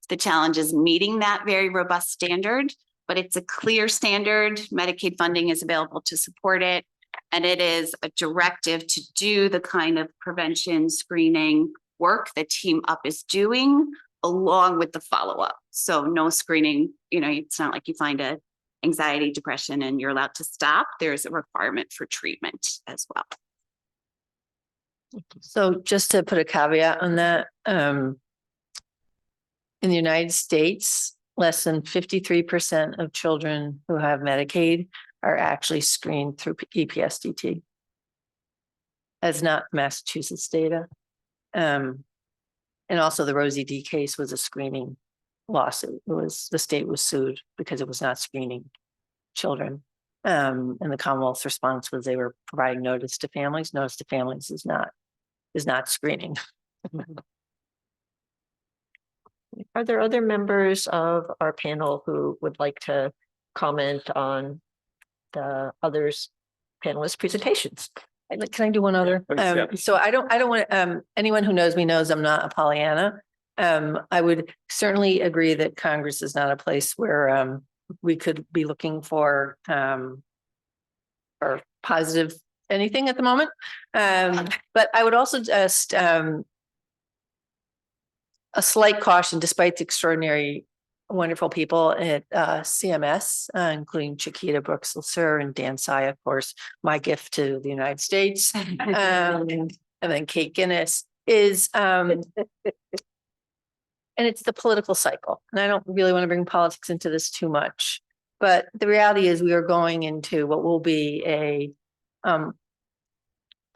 [SPEAKER 14] the challenges meeting that very robust standard, but it's a clear standard. Medicaid funding is available to support it, and it is a directive to do the kind of prevention screening work that Team Up is doing along with the follow-up. So no screening, it's not like you find a anxiety, depression, and you're allowed to stop. There's a requirement for treatment as well.
[SPEAKER 10] So just to put a caveat on that, in the United States, less than 53% of children who have Medicaid are actually screened through EPSDT. That's not Massachusetts data. And also the Rosie D case was a screening lawsuit. The state was sued because it was not screening children. And the Commonwealth's response was they were providing notice to families. Notice to families is not screening. Are there other members of our panel who would like to comment on the others panelists' presentations? Can I do one other? So I don't want anyone who knows me knows I'm not a Pollyanna. I would certainly agree that Congress is not a place where we could be looking for positive anything at the moment. But I would also just a slight caution, despite the extraordinary, wonderful people at CMS, including Chiquita Brooks-Lasser and Dan Tsai, of course, my gift to the United States, and then Kate Guinness is, and it's the political cycle. And I don't really want to bring politics into this too much, but the reality is we are going into what will be a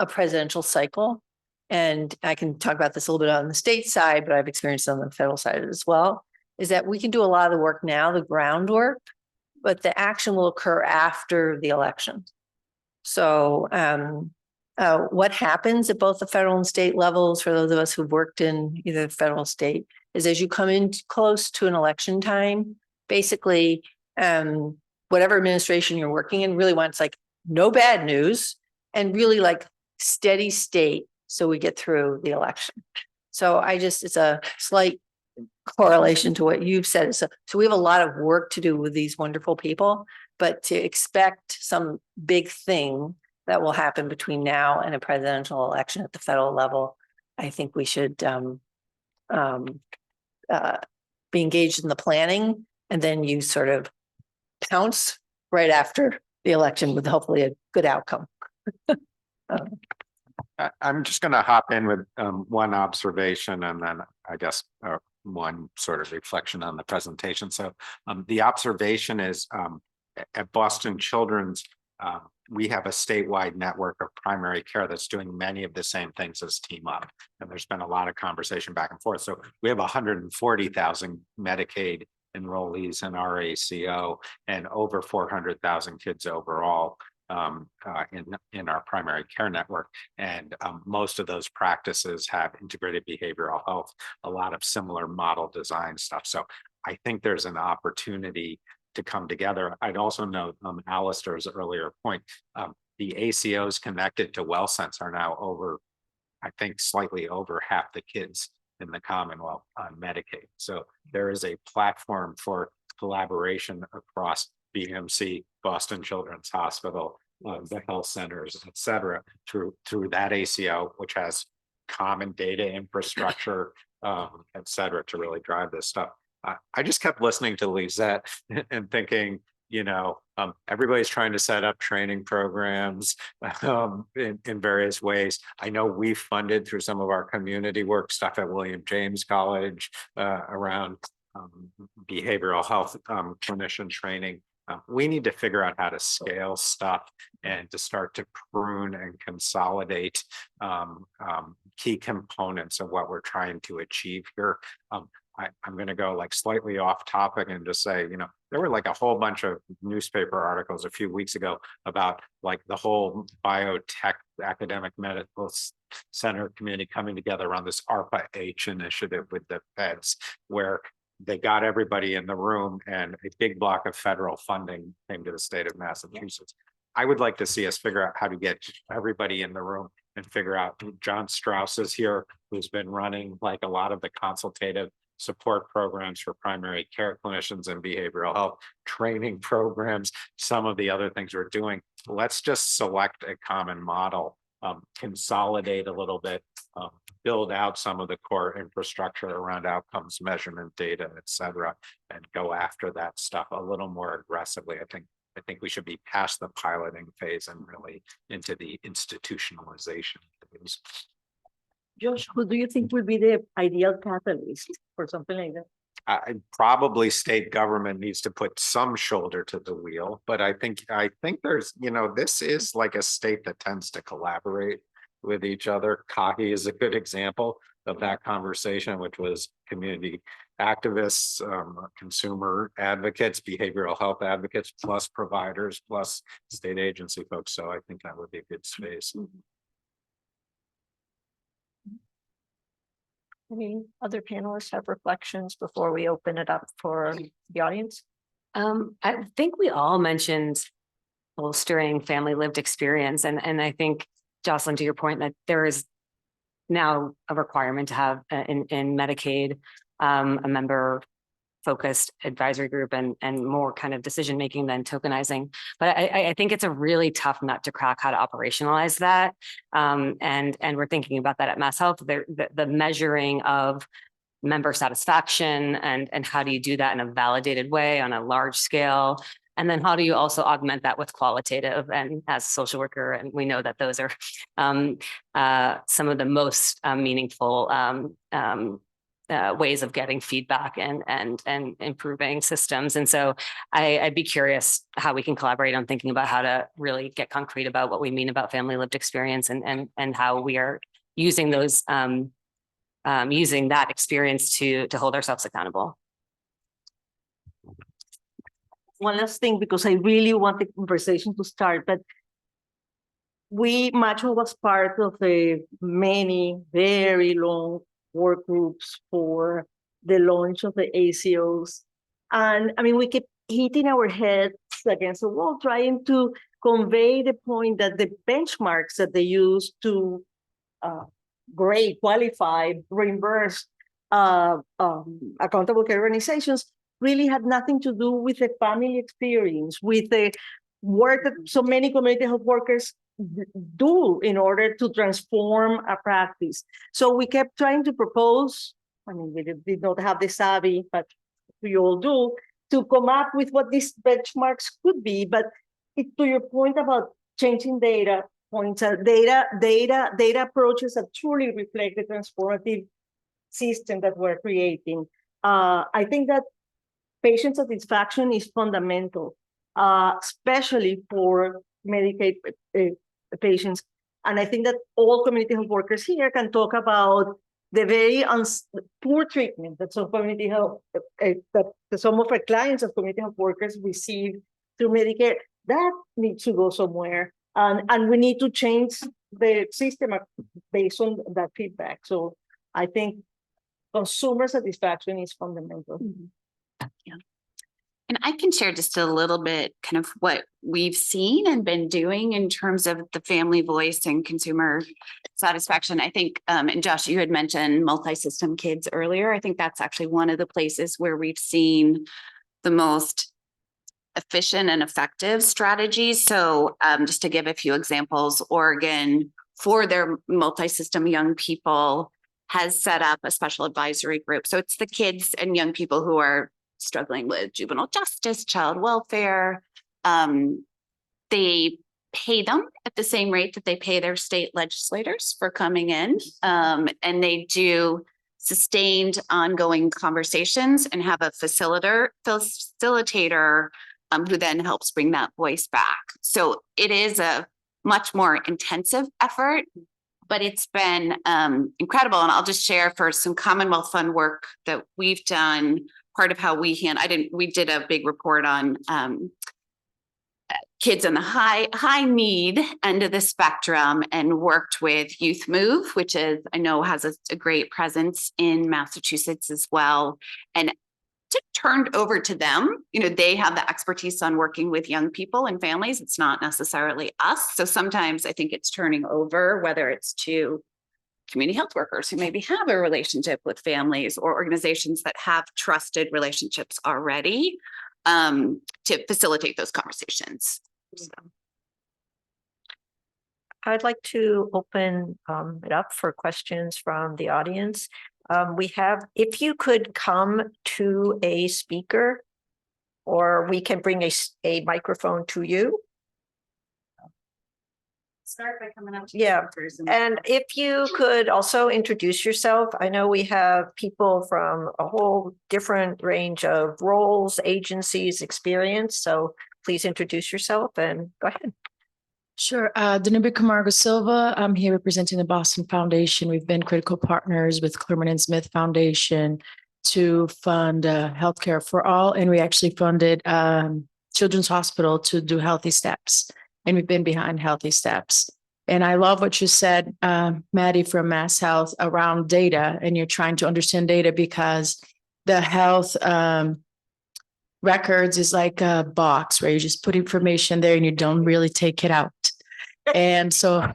[SPEAKER 10] presidential cycle. And I can talk about this a little bit on the state side, but I've experienced it on the federal side as well, is that we can do a lot of the work now, the groundwork, but the action will occur after the election. So what happens at both the federal and state levels, for those of us who've worked in either federal or state, is as you come in close to an election time, basically, whatever administration you're working in really wants like no bad news and really like steady state so we get through the election. So it's a slight correlation to what you've said. So we have a lot of work to do with these wonderful people, but to expect some big thing that will happen between now and a presidential election at the federal level, I think we should be engaged in the planning, and then you sort of pounce right after the election with hopefully a good outcome.
[SPEAKER 11] I'm just going to hop in with one observation and then I guess one sort of reflection on the presentation. So the observation is at Boston Children's, we have a statewide network of primary care that's doing many of the same things as Team Up. And there's been a lot of conversation back and forth. So we have 140,000 Medicaid enrollees in our ACO and over 400,000 kids overall in our primary care network. And most of those practices have integrated behavioral health, a lot of similar model design stuff. So I think there's an opportunity to come together. I'd also note Alastair's earlier point, the ACOs connected to WellSense are now over, I think slightly over half the kids in the Commonwealth on Medicaid. So there is a platform for collaboration across BMC, Boston Children's Hospital, the health centers, et cetera, through that ACO, which has common data infrastructure, et cetera, to really drive this stuff. I just kept listening to Lisette and thinking, everybody's trying to set up training programs in various ways. I know we've funded through some of our community work stuff at William James College around behavioral health clinician training. We need to figure out how to scale stuff and to start to prune and consolidate key components of what we're trying to achieve here. I'm going to go like slightly off topic and just say, there were like a whole bunch of newspaper articles a few weeks ago about like the whole biotech academic medical center community coming together around this ARPA-H initiative with the feds, where they got everybody in the room and a big block of federal funding came to the state of Massachusetts. I would like to see us figure out how to get everybody in the room and figure out. John Strauss is here, who's been running like a lot of the consultative support programs for primary care clinicians and behavioral health training programs, some of the other things we're doing. Let's just select a common model, consolidate a little bit, build out some of the core infrastructure around outcomes, measurement data, et cetera, and go after that stuff a little more aggressively. I think we should be past the piloting phase and really into the institutionalization phase.
[SPEAKER 13] Josh, who do you think would be the ideal catalyst for something like that?
[SPEAKER 11] Probably state government needs to put some shoulder to the wheel, but I think there's, this is like a state that tends to collaborate with each other. Kahi is a good example of that conversation, which was community activists, consumer advocates, behavioral health advocates, plus providers, plus state agency folks. So I think that would be a good space.
[SPEAKER 15] Any other panelists have reflections before we open it up for the audience?
[SPEAKER 12] I think we all mentioned bolstering family lived experience. And I think, Jocelyn, to your point, that there is now a requirement to have in Medicaid a member focused advisory group and more kind of decision making than tokenizing. But I think it's a really tough nut to crack how to operationalize that. And we're thinking about that at Mass Health, the measuring of member satisfaction and how do you do that in a validated way on a large scale. And then how do you also augment that with qualitative? And as a social worker, and we know that those are some of the most meaningful ways of getting feedback and improving systems. And so I'd be curious how we can collaborate on thinking about how to really get concrete about what we mean about family lived experience and how we are using those using that experience to hold ourselves accountable.
[SPEAKER 13] One last thing, because I really want the conversation to start, but Macho was part of many very long work groups for the launch of the ACOs. And I mean, we kept hitting our heads against the wall, trying to convey the point that the benchmarks that they use to grade, qualify, reimburse accountable care organizations really had nothing to do with the family experience, with the work that so many community health workers do in order to transform a practice. So we kept trying to propose, I mean, we did not have the savvy, but we all do, to come up with what these benchmarks could be. But to your point about changing data, points out data approaches that truly reflect the transformative system that we're creating. I think that patient satisfaction is fundamental, especially for Medicaid patients. And I think that all community health workers here can talk about the very poor treatment that some community health, that some of our clients of community health workers receive through Medicare. That needs to go somewhere. And we need to change the system based on that feedback. So I think consumer satisfaction is fundamental.
[SPEAKER 14] Yeah. And I can share just a little bit kind of what we've seen and been doing in terms of the family voice and consumer satisfaction. I think, and Josh, you had mentioned multi-system kids earlier. I think that's actually one of the places where we've seen the most efficient and effective strategies. So just to give a few examples, Oregon, for their multi-system young people, has set up a special advisory group. So it's the kids and young people who are struggling with juvenile justice, child welfare. They pay them at the same rate that they pay their state legislators for coming in. And they do sustained ongoing conversations and have a facilitator who then helps bring that voice back. So it is a much more intensive effort, but it's been incredible. And I'll just share for some Commonwealth Fund work that we've done. Part of how we we did a big report on kids on the high need end of the spectrum and worked with Youth Move, which is, I know has a great presence in Massachusetts as well. And turned over to them, they have the expertise on working with young people and families. It's not necessarily us. So sometimes I think it's turning over, whether it's to community health workers who maybe have a relationship with families or organizations that have trusted relationships already to facilitate those conversations. So.
[SPEAKER 15] I'd like to open it up for questions from the audience. We have, if you could come to a speaker, or we can bring a microphone to you.
[SPEAKER 1] Start by coming up to
[SPEAKER 15] Yeah, and if you could also introduce yourself. I know we have people from a whole different range of roles, agencies, experience. So please introduce yourself and go ahead.
[SPEAKER 16] Sure. Danube Camargo Silva. I'm here representing the Boston Foundation. We've been critical partners with Clermont and Smith Foundation to fund healthcare for all. And we actually funded Children's Hospital to do Healthy Steps. And we've been behind Healthy Steps. And I love what you said, Maddie from Mass Health, around data. And you're trying to understand data because the health records is like a box where you just put information there and you don't really take it out. And so,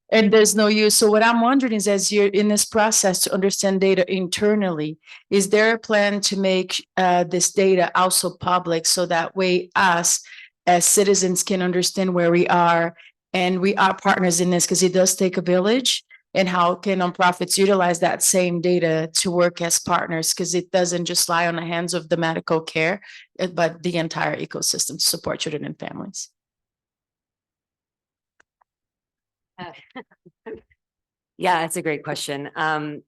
[SPEAKER 16] and there's no use. So what I'm wondering is, as you're in this process to understand data internally, is there a plan to make this data also public so that way us as citizens can understand where we are, and we are partners in this because it does take a village? And how can nonprofits utilize that same data to work as partners? Because it doesn't just lie on the hands of the medical care, but the entire ecosystem to support children and families.
[SPEAKER 12] Yeah, it's a great question. I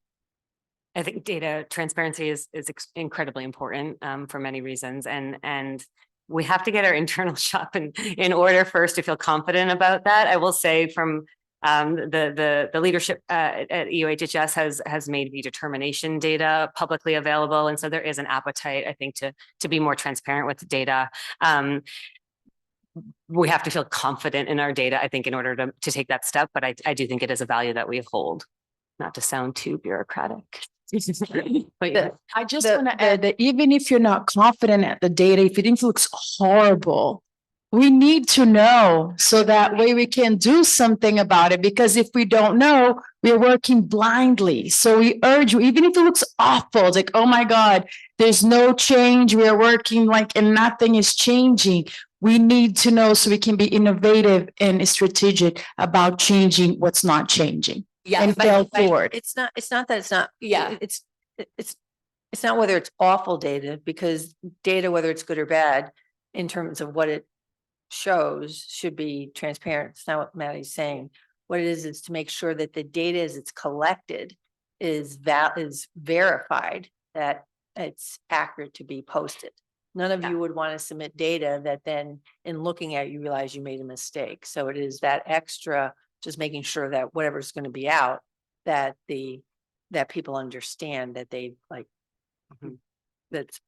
[SPEAKER 12] think data transparency is incredibly important for many reasons, and we have to get our internal shop in order first to feel confident about that. I will say from the leadership at EUHHS has made redetermination data publicly available, and so there is an appetite, I think, to be more transparent with data. We have to feel confident in our data, I think, in order to take that step. But I do think it is a value that we hold, not to sound too bureaucratic. But yeah.
[SPEAKER 16] I just want to add that even if you're not confident at the data, if it looks horrible, we need to know so that way we can do something about it. Because if we don't know, we're working blindly. So we urge you, even if it looks awful, it's like, oh my God, there's no change. We are working like, and nothing is changing. We need to know so we can be innovative and strategic about changing what's not changing.
[SPEAKER 10] Yeah,
[SPEAKER 16] and fail forward.
[SPEAKER 10] It's not that it's not. Yeah, it's not whether it's awful data, because data, whether it's good or bad, in terms of what it shows should be transparent. It's not what Maddie's saying. What it is to make sure that the data as it's collected is verified, that it's accurate to be posted. None of you would want to submit data that then in looking at it, you realize you made a mistake. So it is that extra, just making sure that whatever's going to be out, that people understand that they like, that's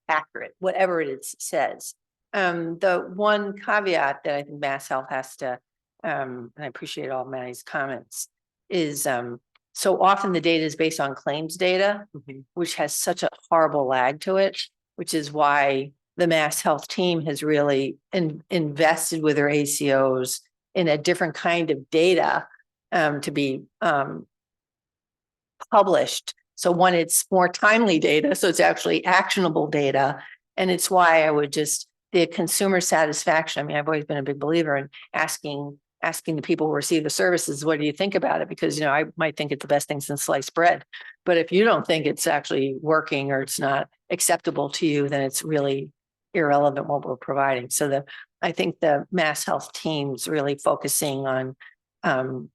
[SPEAKER 10] accurate, whatever it says. The one caveat that I think Mass Health has to, and I appreciate all Maddie's comments, is so often the data is based on claims data, which has such a horrible lag to it, which is why the Mass Health team has really invested with their ACOs in a different kind of data to be published. So one, it's more timely data, so it's actually actionable data. And it's why I would the consumer satisfaction. I mean, I've always been a big believer in asking the people who receive the services, what do you think about it? Because, I might think it's the best thing since sliced bread, but if you don't think it's actually working or it's not acceptable to you, then it's really irrelevant what we're providing. So I think the Mass Health team's really focusing on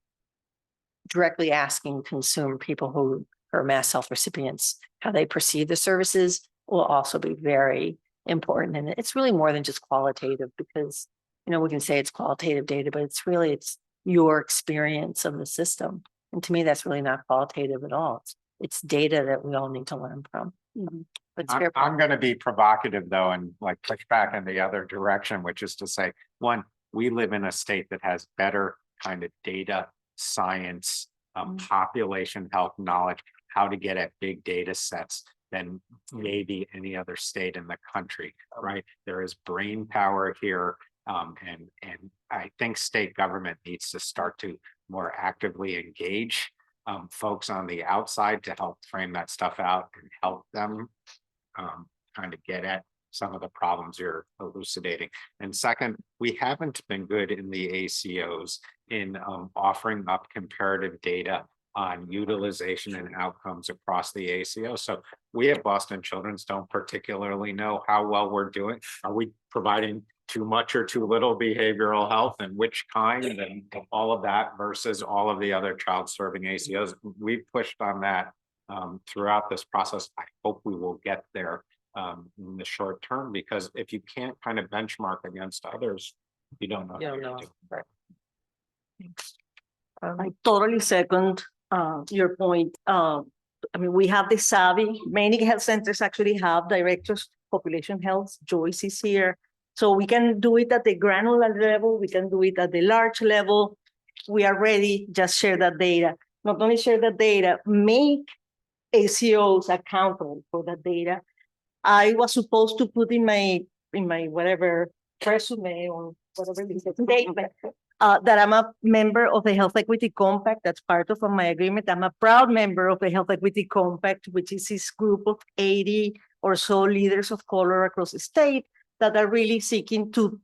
[SPEAKER 10] directly asking people who are Mass Health recipients, how they perceive the services will also be very important. And it's really more than just qualitative, because, we can say it's qualitative data, but it's your experience of the system. And to me, that's really not qualitative at all. It's data that we all need to learn from. But
[SPEAKER 11] I'm going to be provocative though, and like push back in the other direction, which is to say, one, we live in a state that has better kind of data science, population health knowledge, how to get at big data sets than maybe any other state in the country, right? There is brain power here. And I think state government needs to start to more actively engage folks on the outside to help frame that stuff out and help them kind of get at some of the problems you're elucidating. And second, we haven't been good in the ACOs in offering up comparative data on utilization and outcomes across the ACO. So we at Boston Children's don't particularly know how well we're doing. Are we providing too much or too little behavioral health, and which kind, and all of that versus all of the other child serving ACOs? We've pushed on that throughout this process. I hope we will get there in the short term, because if you can't kind of benchmark against others, you don't know.
[SPEAKER 13] I totally second your point. We have the savvy. Many health centers actually have directors, population health. Joyce is here. So we can do it at the granular level. We can do it at the large level. We are ready. Just share that data. Not only share the data, make ACOs accountable for that data. I was supposed to put in my whatever resume or whatever statement that I'm a member of the Health Equity Compact. That's part of my agreement. I'm a proud member of the Health Equity Compact, which is this group of 80 or so leaders of color across the state that are really seeking to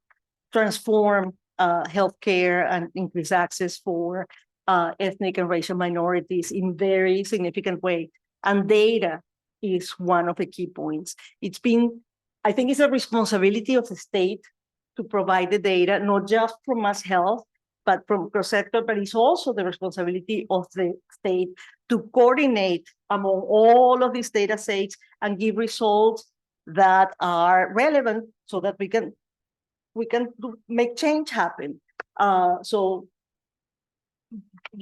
[SPEAKER 13] transform healthcare and increase access for ethnic and racial minorities in very significant way. And data is one of the key points. I think it's a responsibility of the state to provide the data, not just from Mass Health, but from cross-sector, but it's also the responsibility of the state to coordinate among all of these data sets and give results that are relevant so that we can make change happen. So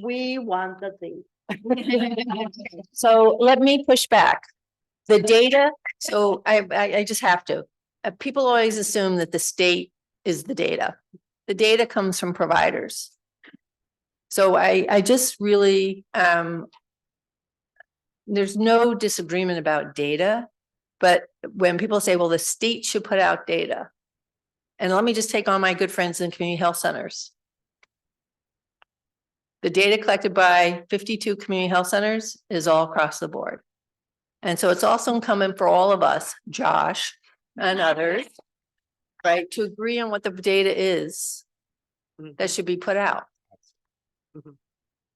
[SPEAKER 13] we want the thing.
[SPEAKER 10] So let me push back. The data, so I just have to. People always assume that the state is the data. The data comes from providers. So I just really, there's no disagreement about data, but when people say, well, the state should put out data, and let me just take on my good friends in community health centers. The data collected by 52 community health centers is all across the board. And so it's also incumbent for all of us, Josh and others, right, to agree on what the data is that should be put out.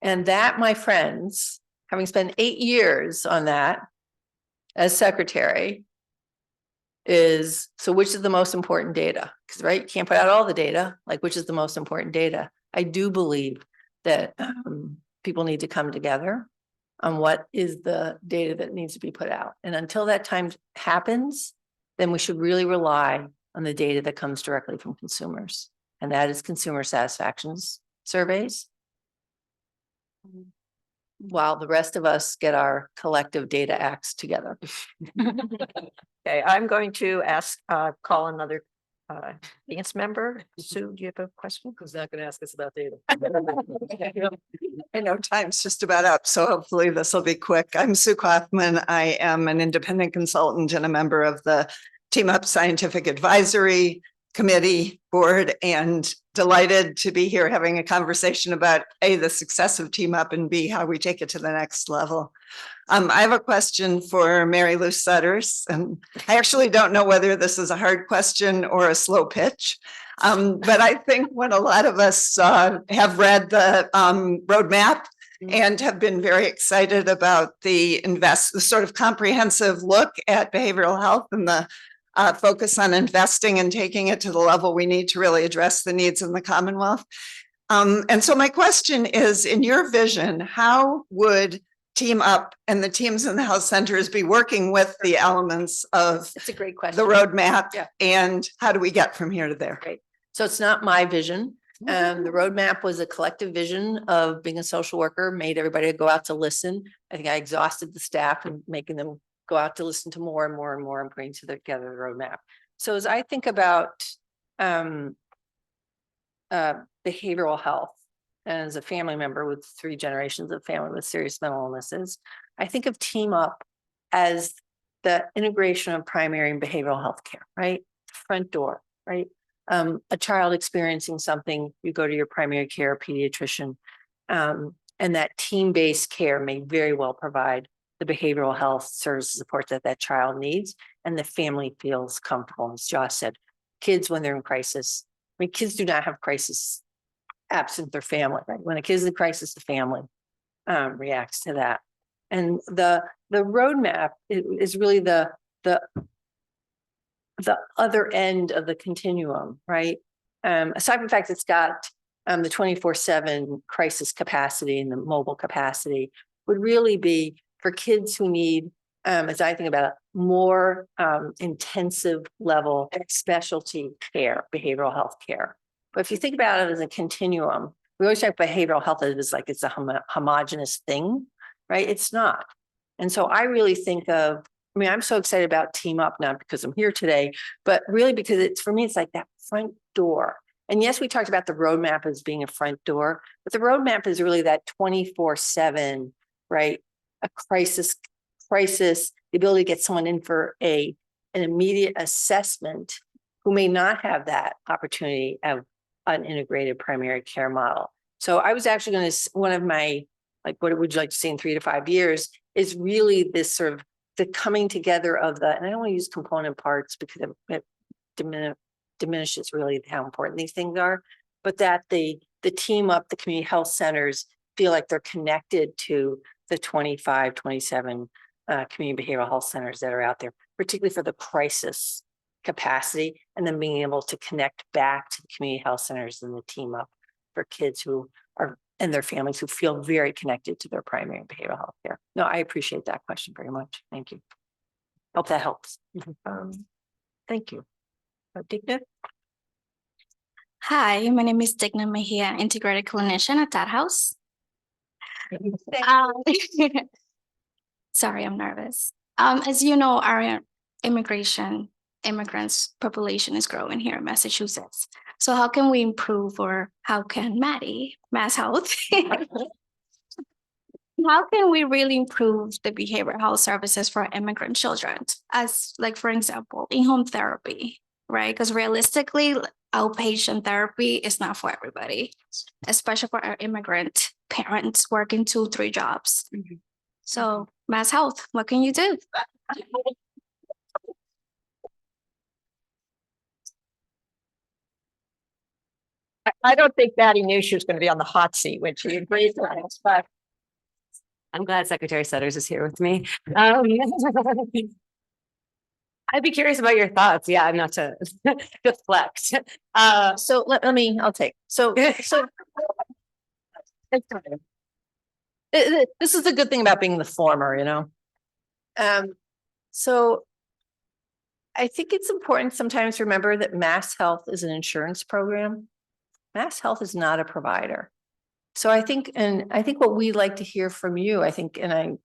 [SPEAKER 10] And that, my friends, having spent 8 years on that as secretary, is, so which is the most important data? Because, right, you can't put out all the data, like which is the most important data? I do believe that people need to come together on what is the data that needs to be put out. And until that time happens, then we should really rely on the data that comes directly from consumers. And that is consumer satisfaction surveys, while the rest of us get our collective data acts together.
[SPEAKER 15] Okay, I'm going to ask, call another audience member. Sue, do you have a question?
[SPEAKER 10] Who's not going to ask us about data?
[SPEAKER 17] I know time's just about up, so hopefully this will be quick. I'm Sue Kaufman. I am an independent consultant and a member of the Team Up Scientific Advisory Committee Board, and delighted to be here having a conversation about A, the success of Team Up, and B, how we take it to the next level. I have a question for Mary Lou Sutters, and I actually don't know whether this is a hard question or a slow pitch. But I think when a lot of us have read the roadmap and have been very excited about the sort of comprehensive look at behavioral health and the focus on investing and taking it to the level we need to really address the needs in the Commonwealth. And so my question is, in your vision, how would Team Up and the teams in the health centers be working with the elements of
[SPEAKER 10] It's a great question.
[SPEAKER 17] the roadmap?
[SPEAKER 10] Yeah.
[SPEAKER 17] And how do we get from here to there?
[SPEAKER 10] Right. So it's not my vision. The roadmap was a collective vision of being a social worker, made everybody go out to listen. I think I exhausted the staff and making them go out to listen to more and more and more and putting together the roadmap. So as I think about behavioral health, and as a family member with 3 generations of family with serious mental illnesses, I think of Team Up as the integration of primary and behavioral health care, right? Front door, right? A child experiencing something, you go to your primary care pediatrician, and that team-based care may very well provide the behavioral health service support that that child needs, and the family feels comfortable. As Josh said, kids, when they're in crisis, I mean, kids do not have crisis absent their family, right? When a kid is in crisis, the family reacts to that. And the roadmap is really the other end of the continuum, right? Aside from the fact it's got the 24/7 crisis capacity and the mobile capacity, would really be for kids who need, as I think about it, more intensive level specialty care, behavioral health care. But if you think about it as a continuum, we always talk about behavioral health as like it's a homogenous thing, right? It's not. And so I really think of, I mean, I'm so excited about Team Up, not because I'm here today, but really because it's, for me, it's like that front door. And yes, we talked about the roadmap as being a front door, but the roadmap is really that 24/7, right? A crisis, the ability to get someone in for an immediate assessment who may not have that opportunity of an integrated primary care model. So I was actually going to, one of my, like, what would you like to see in 3 to 5 years is really this sort of the coming together of the, and I don't want to use component parts because it diminishes really how important these things are, but that the Team Up, the community health centers feel like they're connected to the 25, 27 community behavioral health centers that are out there, particularly for the crisis capacity, and then being able to connect back to the community health centers and the Team Up for kids who are, and their families who feel very connected to their primary and behavioral health care. No, I appreciate that question very much. Thank you. Hope that helps.
[SPEAKER 15] Thank you. Digna?
[SPEAKER 18] Hi, my name is Digna Mejia, integrated clinician at that house. Sorry, I'm nervous. As you know, our immigrants population is growing here in Massachusetts. So how can we improve, or how can Mass Health, how can we really improve the behavioral health services for immigrant children? As like, for example, in-home therapy, right? Because realistically, outpatient therapy is not for everybody, especially for our immigrant parents working 2-3 jobs. So Mass Health, what can you do?
[SPEAKER 15] I don't think Maddie knew she was going to be on the hot seat when she agreed to this, but
[SPEAKER 12] I'm glad Secretary Sutters is here with me. I'd be curious about your thoughts. Yeah, I'm not to deflect.
[SPEAKER 10] So I'll take, so it's fine. This is the good thing about being the former, you know? So I think it's important sometimes to remember that Mass Health is an insurance program. Mass Health is not a provider. So I think what we like to hear from you, the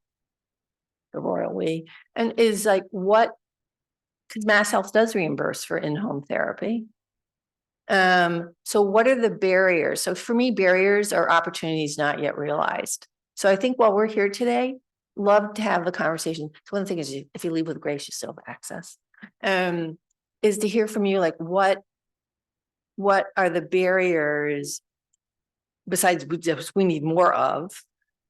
[SPEAKER 10] royal we, and is like because Mass Health does reimburse for in-home therapy. So what are the barriers? So for me, barriers are opportunities not yet realized. So I think while we're here today, love to have the conversation. So one thing is, if you leave with grace, you still have access. Is to hear from you, like what are the barriers besides we need more of,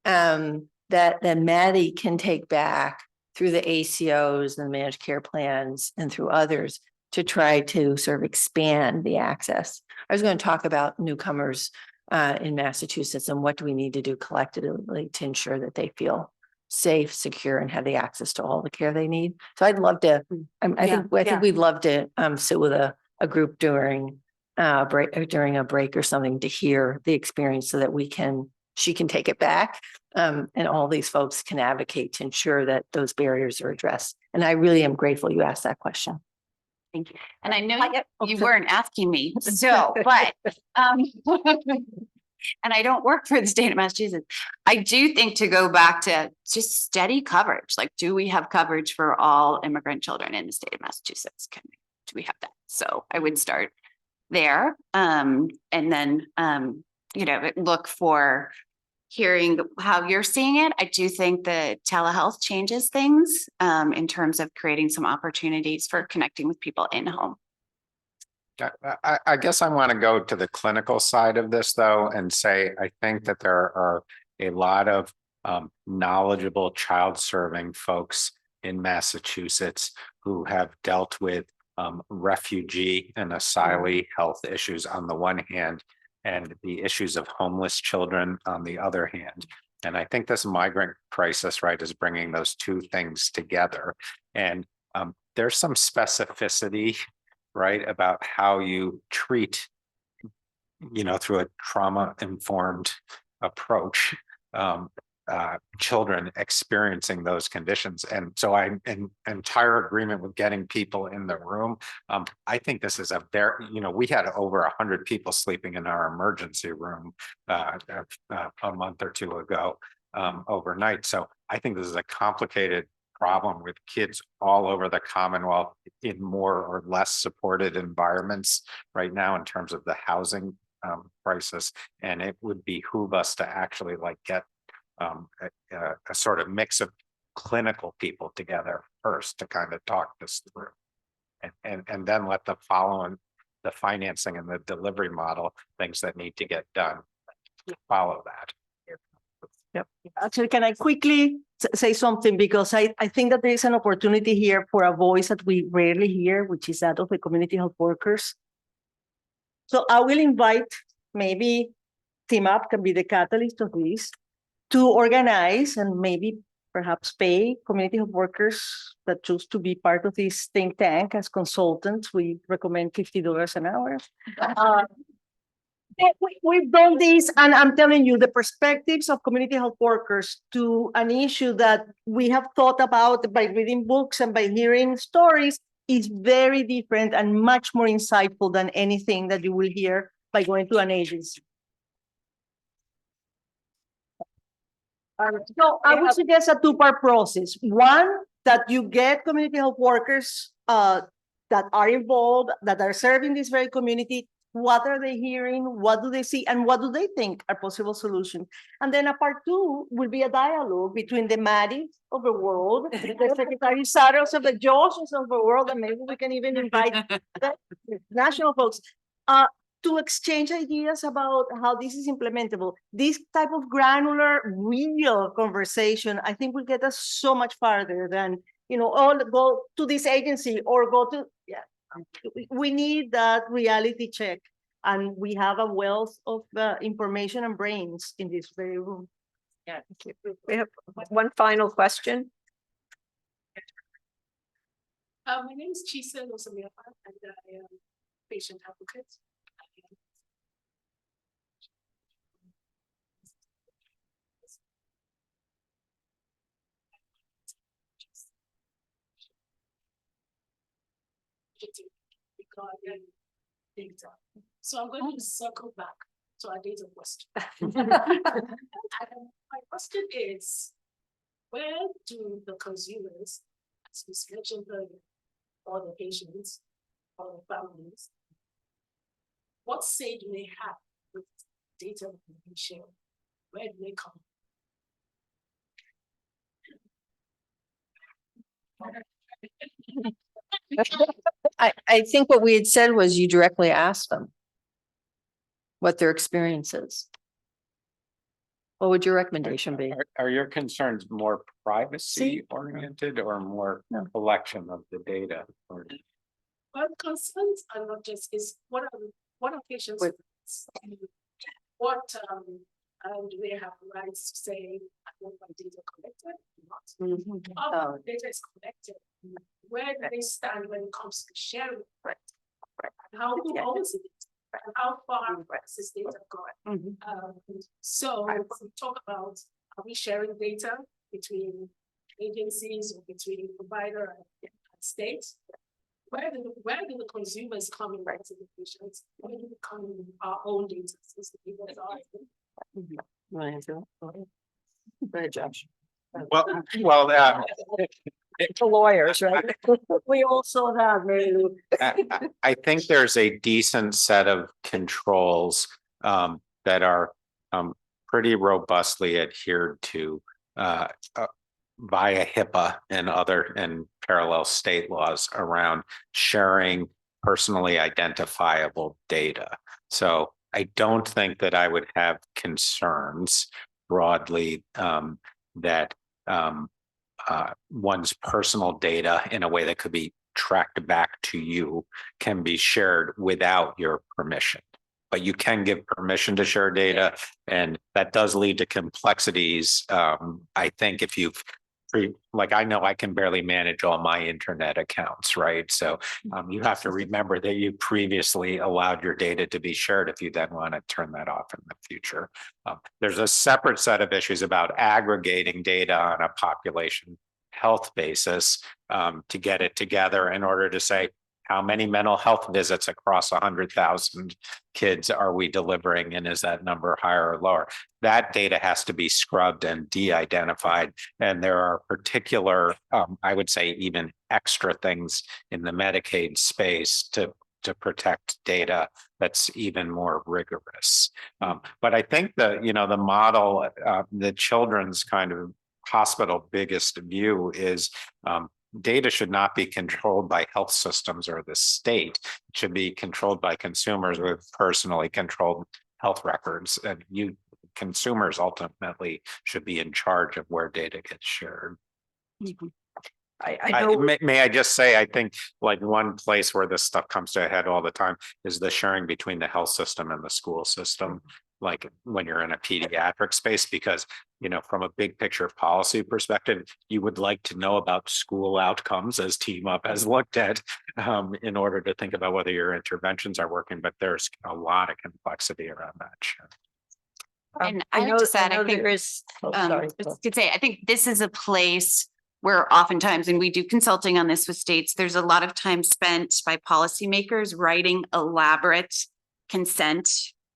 [SPEAKER 10] that Maddie can take back through the ACOs and the managed care plans and through others to try to sort of expand the access. I was going to talk about newcomers in Massachusetts and what do we need to do collectively to ensure that they feel safe, secure, and have the access to all the care they need. So I'd love to, I think we'd love to sit with a group during a break or something to hear the experience so that she can take it back. And all these folks can advocate to ensure that those barriers are addressed. And I really am grateful you asked that question.
[SPEAKER 14] Thank you. And I know you weren't asking me, so, but, and I don't work for the state of Massachusetts. I do think to go back to just steady coverage, like, do we have coverage for all immigrant children in the state of Massachusetts? Do we have that? So I would start there. And then, look for hearing how you're seeing it. I do think that telehealth changes things in terms of creating some opportunities for connecting with people in home.
[SPEAKER 11] I guess I want to go to the clinical side of this, though, and say I think that there are a lot of knowledgeable child serving folks in Massachusetts who have dealt with refugee and asylee health issues on the one hand, and the issues of homeless children on the other hand. And I think this migrant crisis, right, is bringing those two things together. And there's some specificity, right, about how you treat, through a trauma-informed approach, children experiencing those conditions. And so I'm in entire agreement with getting people in the room. I think this is a very, we had over 100 people sleeping in our emergency room a month or two ago overnight. So I think this is a complicated problem with kids all over the Commonwealth in more or less supported environments right now in terms of the housing crisis. And it would behoove us to actually get a sort of mix of clinical people together first to kind of talk this through, and then let the financing and the delivery model, things that need to get done, follow that.
[SPEAKER 13] Yep. Actually, can I quickly say something? Because I think that there is an opportunity here for a voice that we rarely hear, which is that of the community health workers. So I will invite, maybe Team Up can be the catalyst of this, to organize and maybe perhaps pay community health workers that choose to be part of this think tank as consultants. We recommend $50 an hour. We've done this, and I'm telling you, the perspectives of community health workers to an issue that we have thought about by reading books and by hearing stories is very different and much more insightful than anything that you will hear by going to an agency. So I would suggest a two-part process. One, that you get community health workers that are involved, that are serving this very community. What are they hearing? What do they see? And what do they think are possible solutions? And then a part two will be a dialogue between the Maddies of the world, the Secretary Saros of the Joshes of the world, and maybe we can even invite the national folks to exchange ideas about how this is implementable. This type of granular, real conversation, I think will get us so much farther than, all go to this agency or go to, we need that reality check. And we have a wealth of information and brains in this very room.
[SPEAKER 15] Yeah, thank you. We have one final question.
[SPEAKER 19] My name is Chisa Losamia, and I am patient advocate. Regarding data. So I'm going to circle back to our data question. My question is, where do the consumers, as we mentioned earlier, or the patients, or the families, what say do they have with data that they can share? Where do they come?
[SPEAKER 10] I think what we had said was you directly asked them what their experience is. What would your recommendation be?
[SPEAKER 11] Are your concerns more privacy oriented or more collection of the data?
[SPEAKER 19] Well, concerns are not just what are patients' rights? What do they have rights to say I want my data collected or not? How data is collected? Where do they stand when it comes to sharing? How owns it? And how far is this data going? So we talk about, are we sharing data between agencies or between provider and state? Where do the consumers come in to the patients? Where do we come in our own data? Since the people that are
[SPEAKER 10] Go ahead, Josh.
[SPEAKER 11] Well,
[SPEAKER 15] to lawyers, right? We also have maybe.
[SPEAKER 11] I think there's a decent set of controls that are pretty robustly adhered to via HIPAA and parallel state laws around sharing personally identifiable data. So I don't think that I would have concerns broadly that one's personal data in a way that could be tracked back to you can be shared without your permission. But you can give permission to share data, and that does lead to complexities. I think if you've like, I know I can barely manage all my internet accounts, right? So you have to remember that you previously allowed your data to be shared if you then want to turn that off in the future. There's a separate set of issues about aggregating data on a population health basis to get it together in order to say, how many mental health visits across 100,000 kids are we delivering? And is that number higher or lower? That data has to be scrubbed and de-identified. And there are particular, I would say even extra things in the Medicaid space to protect data that's even more rigorous. But I think that, the model, the children's kind of hospital biggest view is data should not be controlled by health systems or the state. It should be controlled by consumers with personally controlled health records. And consumers ultimately should be in charge of where data gets shared.
[SPEAKER 15] I know.
[SPEAKER 11] May I just say, I think like one place where this stuff comes to a head all the time is the sharing between the health system and the school system. Like when you're in a pediatric space, because, from a big picture policy perspective, you would like to know about school outcomes as Team Up has looked at in order to think about whether your interventions are working, but there's a lot of complexity around that.
[SPEAKER 14] And I would just add, I think, I think this is a place where oftentimes, and we do consulting on this with states, there's a lot of time spent by policymakers writing elaborate consent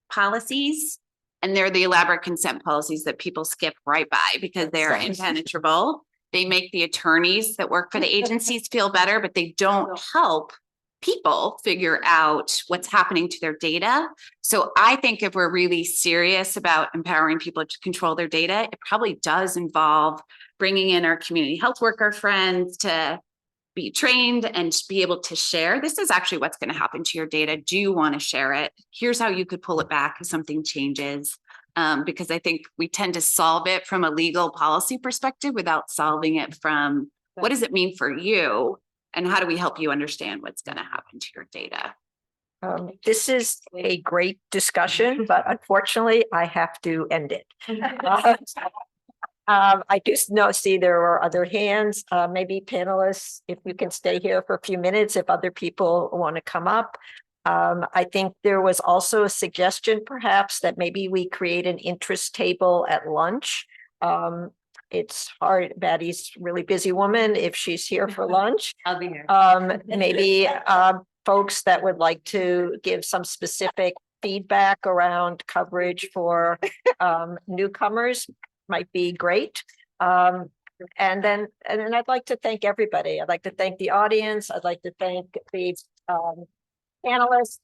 [SPEAKER 14] policies. And they're the elaborate consent policies that people skip right by because they're impenetrable. They make the attorneys that work for the agencies feel better, but they don't help people figure out what's happening to their data. So I think if we're really serious about empowering people to control their data, it probably does involve bringing in our community health worker friends to be trained and be able to share. This is actually what's going to happen to your data. Do you want to share it? Here's how you could pull it back if something changes. Because I think we tend to solve it from a legal policy perspective without solving it from what does it mean for you? And how do we help you understand what's going to happen to your data?
[SPEAKER 15] This is a great discussion, but unfortunately I have to end it. I do see there are other hands, maybe panelists, if you can stay here for a few minutes, if other people want to come up. I think there was also a suggestion perhaps that maybe we create an interest table at lunch. It's hard, Maddie's a really busy woman if she's here for lunch.
[SPEAKER 12] I'll be here.
[SPEAKER 15] Maybe folks that would like to give some specific feedback around coverage for newcomers might be great. And then I'd like to thank everybody. I'd like to thank the audience. I'd like to thank the panelists.